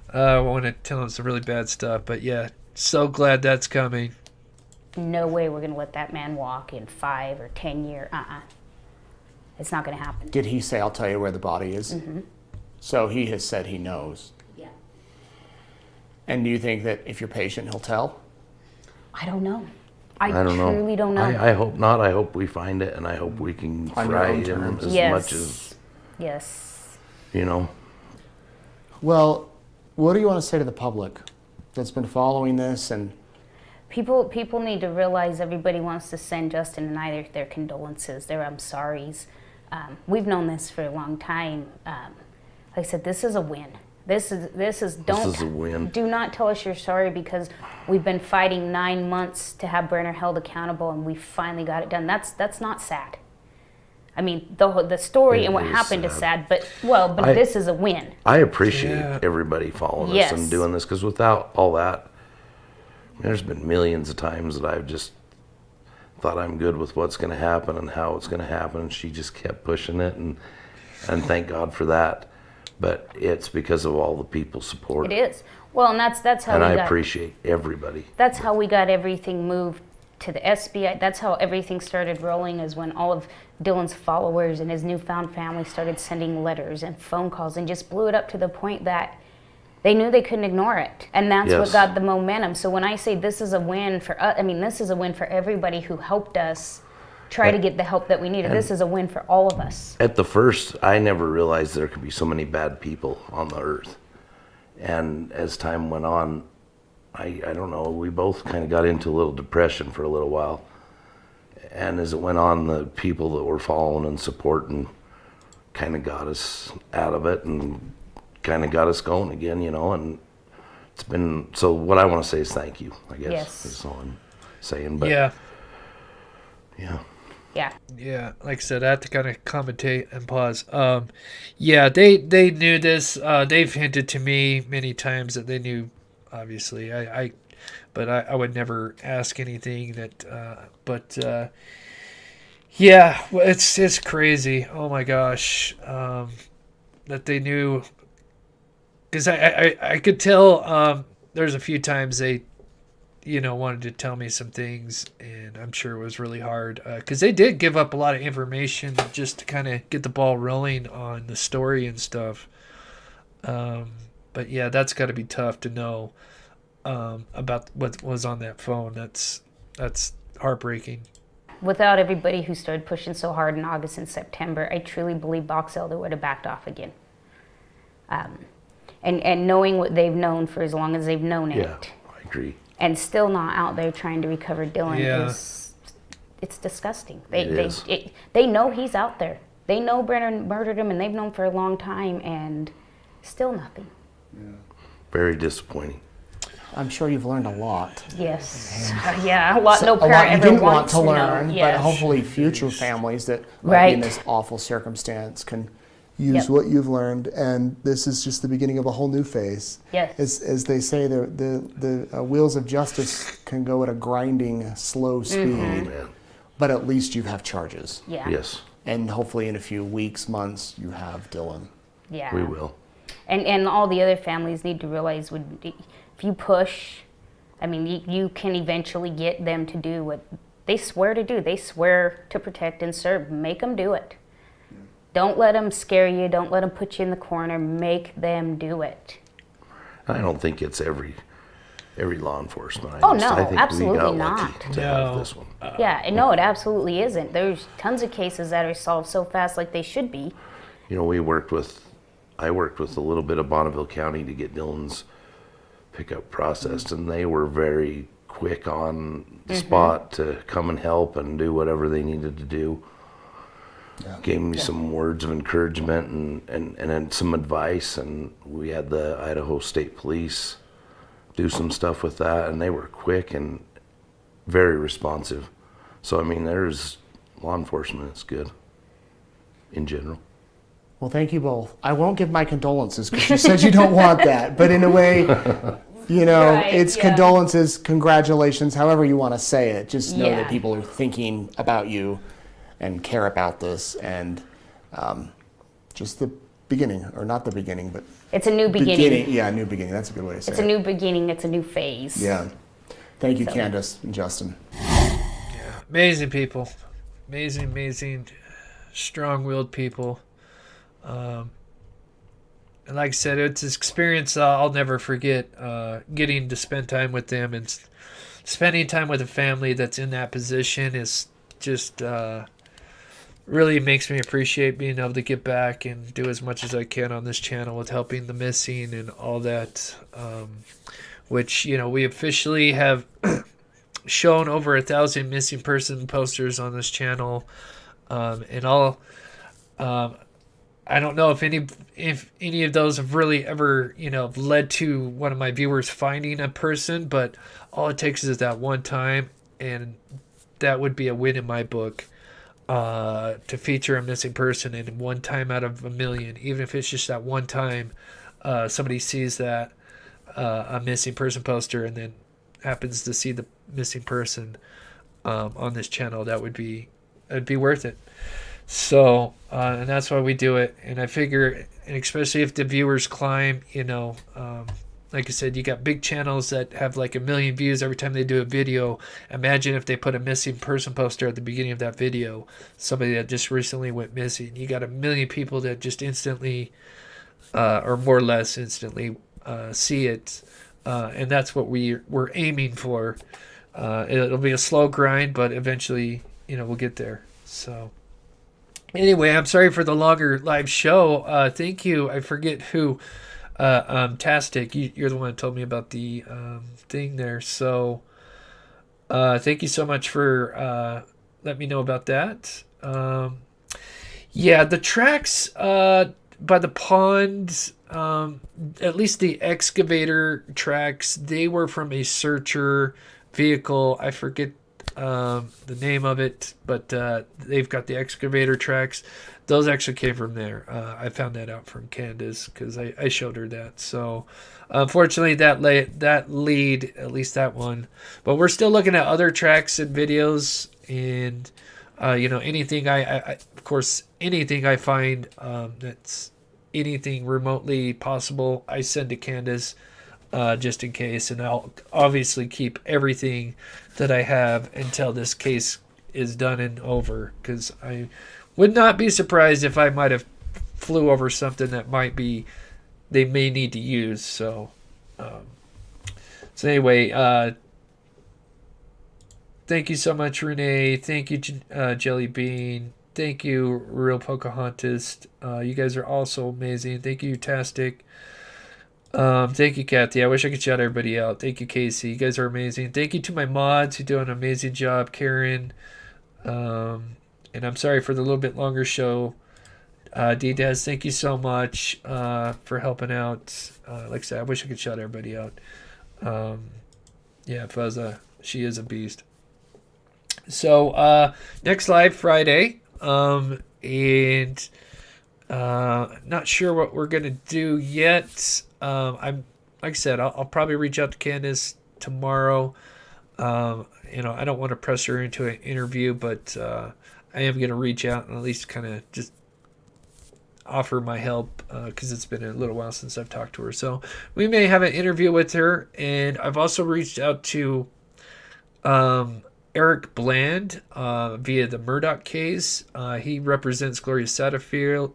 S1: I want to tell him some really bad stuff, but yeah, so glad that's coming.
S7: No way we're going to let that man walk in 5 or 10 years. It's not going to happen.
S6: Did he say, I'll tell you where the body is?
S7: Mm-hmm.
S6: So he has said he knows.
S7: Yeah.
S6: And do you think that if you're patient, he'll tell?
S7: I don't know.
S8: I don't know.
S7: truly don't know.
S8: I hope not. I hope we find it, and I hope we can
S6: On your
S8: fry
S6: own
S8: him
S6: terms.
S8: as
S7: Yes.
S8: much as,
S7: Yes.
S8: you know.
S6: Well, what do you want to say to the public that's been following this? And
S7: People need to realize everybody wants to send Justin and I their condolences, their I'm sorries. We've known this for a long time. Like I said, this is a win. This is
S8: a win.
S7: Do not tell us you're sorry, because we've been fighting 9 months to have Brenner held accountable, and we finally got it done. That's not sad. I mean, the story and what happened is sad, but this is a win.
S8: I appreciate everybody following us and
S7: Yes.
S8: doing this, because without all that, there's been millions of times that I've just thought I'm good with what's going to happen and how it's going to happen, and she just kept pushing it, and thank God for that. But it's because of all the people's support.
S7: It is. Well, and that's how
S8: and
S7: we
S8: I
S7: got,
S8: appreciate everybody.
S7: That's how we got everything moved to the SBI. That's how everything started rolling, is when all of Dylan's followers and his newfound family started sending letters and phone calls and just blew it up to the point that they knew they couldn't ignore it. And that's what got the momentum. So when I say this is a win for us, I mean, this is a win for everybody who helped us try to get the help that we needed. This is a win for all of us.
S8: At the first, I never realized there could be so many bad people on the earth. And as time went on, I don't know, we both kind of got into a little depression for a little while. And as it went on, the people that were following and supporting kind of got us out of it and kind of got us going again, you know. And it's been, so what I want to say is thank you, I guess.
S7: Yes.
S8: That's all I'm saying. But
S1: Yeah.
S7: Yeah.
S1: Like I said, I have to kind of commentate and pause. Yeah, they knew this. They've hinted to me many times that they knew, obviously. But I would never ask anything that, yeah, well, it's crazy. Oh my gosh. That they knew, because I could tell, there's a few times they, wanted to tell me some things, and I'm sure it was really hard because they did give up a lot of information just to kind of get the ball rolling on the story and stuff. But yeah, that's got to be tough to know about what was on that phone. That's heartbreaking.
S7: Without everybody who started pushing so hard in August and September, I truly believe Box Elder would have backed off again. And knowing what they've known for as long as they've known it.
S8: yeah, I agree.
S7: And still not out there trying to recover Dylan
S1: Yeah.
S7: it's disgusting.
S8: It
S7: They know he's out there. They know Brenner murdered him, and they've known for a long time, and still nothing.
S8: Very disappointing.
S6: I'm sure you've learned a lot.
S7: Yes. Yeah, a lot no
S6: A
S7: parent
S6: lot you
S7: ever
S6: didn't want
S7: wants
S6: to
S7: know.
S6: learn,
S7: Yes.
S6: but hopefully future families that might be in
S7: Right.
S6: this awful circumstance can use
S7: Yep.
S6: what you've learned, and this is just the beginning of a whole new phase.
S7: Yes.
S6: As they say, the wheels of justice can go at a grinding, slow speed,
S8: Man.
S6: but at least you have charges.
S7: Yeah.
S8: Yes,
S6: And hopefully in a few weeks, months, you have Dylan.
S7: Yeah.
S8: we will.
S7: And all the other families need to realize if you push, I mean, you can eventually get them to do what they swear to do. They swear to protect and serve. Make them do it. Don't let them scare you. Don't let them put you in the corner. Make them do it.
S8: I don't think it's every law enforcement.
S7: Oh,
S8: I
S7: no,
S8: think
S7: absolutely
S8: we got
S7: not.
S8: lucky to have
S1: No.
S8: this one.
S7: Yeah, and no, it absolutely isn't. There's tons of cases that are solved so fast like they should be.
S8: You know, I worked with a little bit of Bonneville County to get Dylan's pickup processed, and they were very quick on the spot to come and help and do whatever they needed to do. Gave me some words of encouragement and some advice, and we had the Idaho State Police do some stuff with that, and they were quick and very responsive. So I mean, there's law enforcement is good in general.
S6: Well, thank you both. I won't give my condolences because you said you don't want that, but in a way,
S7: Right,
S6: it's
S7: yeah.
S6: condolences, congratulations, however you want to say it. Just know
S7: Yeah.
S6: that people are thinking about you and care about this, and just the beginning, or not the beginning, but
S7: It's a new beginning.
S6: Yeah, new beginning. That's a good way to say
S7: It's
S6: it.
S7: a new beginning. It's a new phase.
S6: Yeah. Thank you, Candace and Justin.
S1: Amazing people. Amazing, strong-willed people. And like I said, it's an experience I'll never forget, getting to spend time with them, and spending time with a family that's in that position is just really makes me appreciate being able to get back and do as much as I can on this channel with helping the missing and all that, which, we officially have shown over 1,000 missing person posters on this channel, and all. I don't know if any of those have really ever, led to one of my viewers finding a person, but all it takes is that one time, and that would be a win in my book, to feature a missing person in one time out of a million. Even if it's just that one time somebody sees that a missing person poster and then happens to see the missing person on this channel, it'd be worth it. So, and that's why we do it. And I figure, and especially if the viewers climb, like I said, you got big channels that have like 1 million views every time they do a video. Imagine if they put a missing person poster at the beginning of that video, somebody that just recently went missing. You got 1 million people that just instantly, or more or less instantly, see it, and that's what we're aiming for. It'll be a slow grind, but eventually, we'll get there. So anyway, I'm sorry for the longer live show. Thank you. I forget who. Tastic, you're the one that told me about the thing there. So thank you so much for letting me know about that. Yeah, the tracks by the pond, at least the excavator tracks, they were from a searcher vehicle. I forget the name of it, but they've got the excavator tracks. Those actually came from there. I found that out from Candace because I showed her that. So unfortunately that lead, at least that one, but we're still looking at other tracks and videos, and anything I of course anything I find that's anything remotely possible, I send to Candace just in case, and I'll obviously keep everything that I have until this case is done and over, because I would not be surprised if I might have flew over something that they may need to use. So anyway, thank you so much, Renee. Thank you, Jelly Bean. Thank you, Real Pocahontas. You guys are also amazing. Thank you, Tastic. Thank you, Kathy. I wish I could shout everybody out. Thank you, Casey. You guys are amazing. Thank you to my mods who do an amazing job. Karen. And I'm sorry for the little bit longer show. D-Daz, thank you so much for helping out. Like I said, I wish I could shout everybody out. Yeah, Fuzza, she is a beast. So next live Friday. And not sure what we're going to do yet. Like I said, I'll probably reach out to Candace tomorrow. I don't want to press her into an interview, but I am going to reach out and at least kind of just offer my help because it's been a little while since I've talked to her. So we may have an interview with her. And I've also reached out to Eric Bland via the Murdoch case. He represents Gloria Satterfield.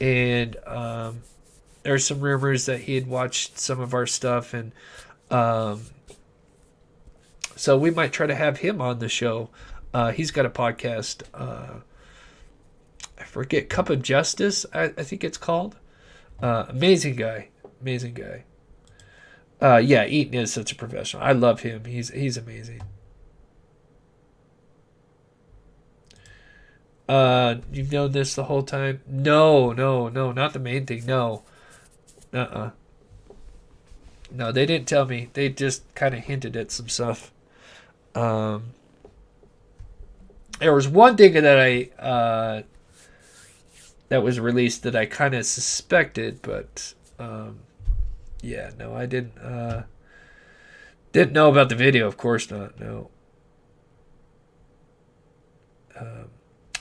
S1: And there's some rumors that he had watched some of our stuff, and so we might try to have him on the show. He's got a podcast. I forget, Cup of Justice, I think it's called. Amazing guy. Yeah, Eaton is such a professional. I love him. He's amazing. You've known this the whole time? No, not the main thing. No. No, they didn't tell me. They just kind of hinted at some stuff. There was one thing that that was released that I kind of suspected, but yeah, no, I didn't know about the video. Of course not. No.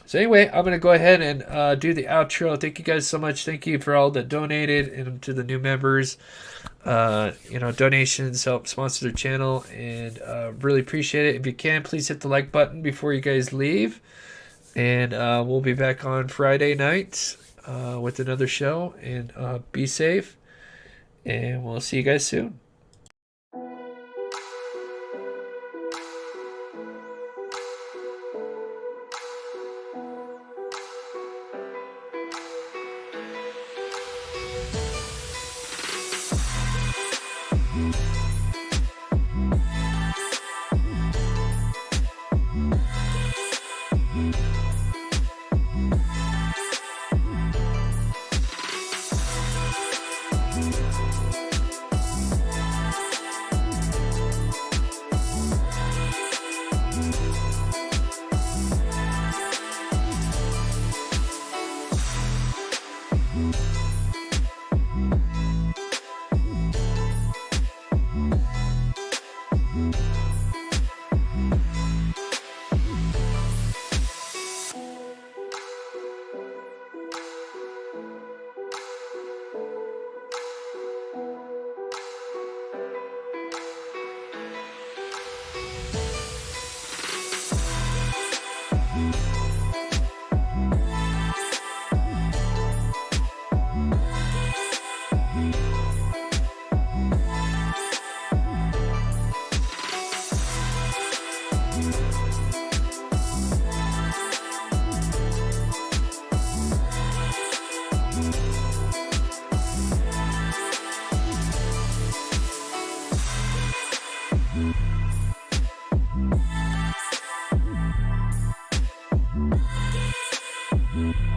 S1: So anyway, I'm going to go ahead and do the outro. Thank you guys so much. Thank you for all that donated, and to the new members. Donations help sponsor the channel, and really appreciate it. If you can, please hit the like button before you guys leave. And we'll be back on Friday night with another show. And be safe. And we'll see you guys soon.
S9: Mm-hmm.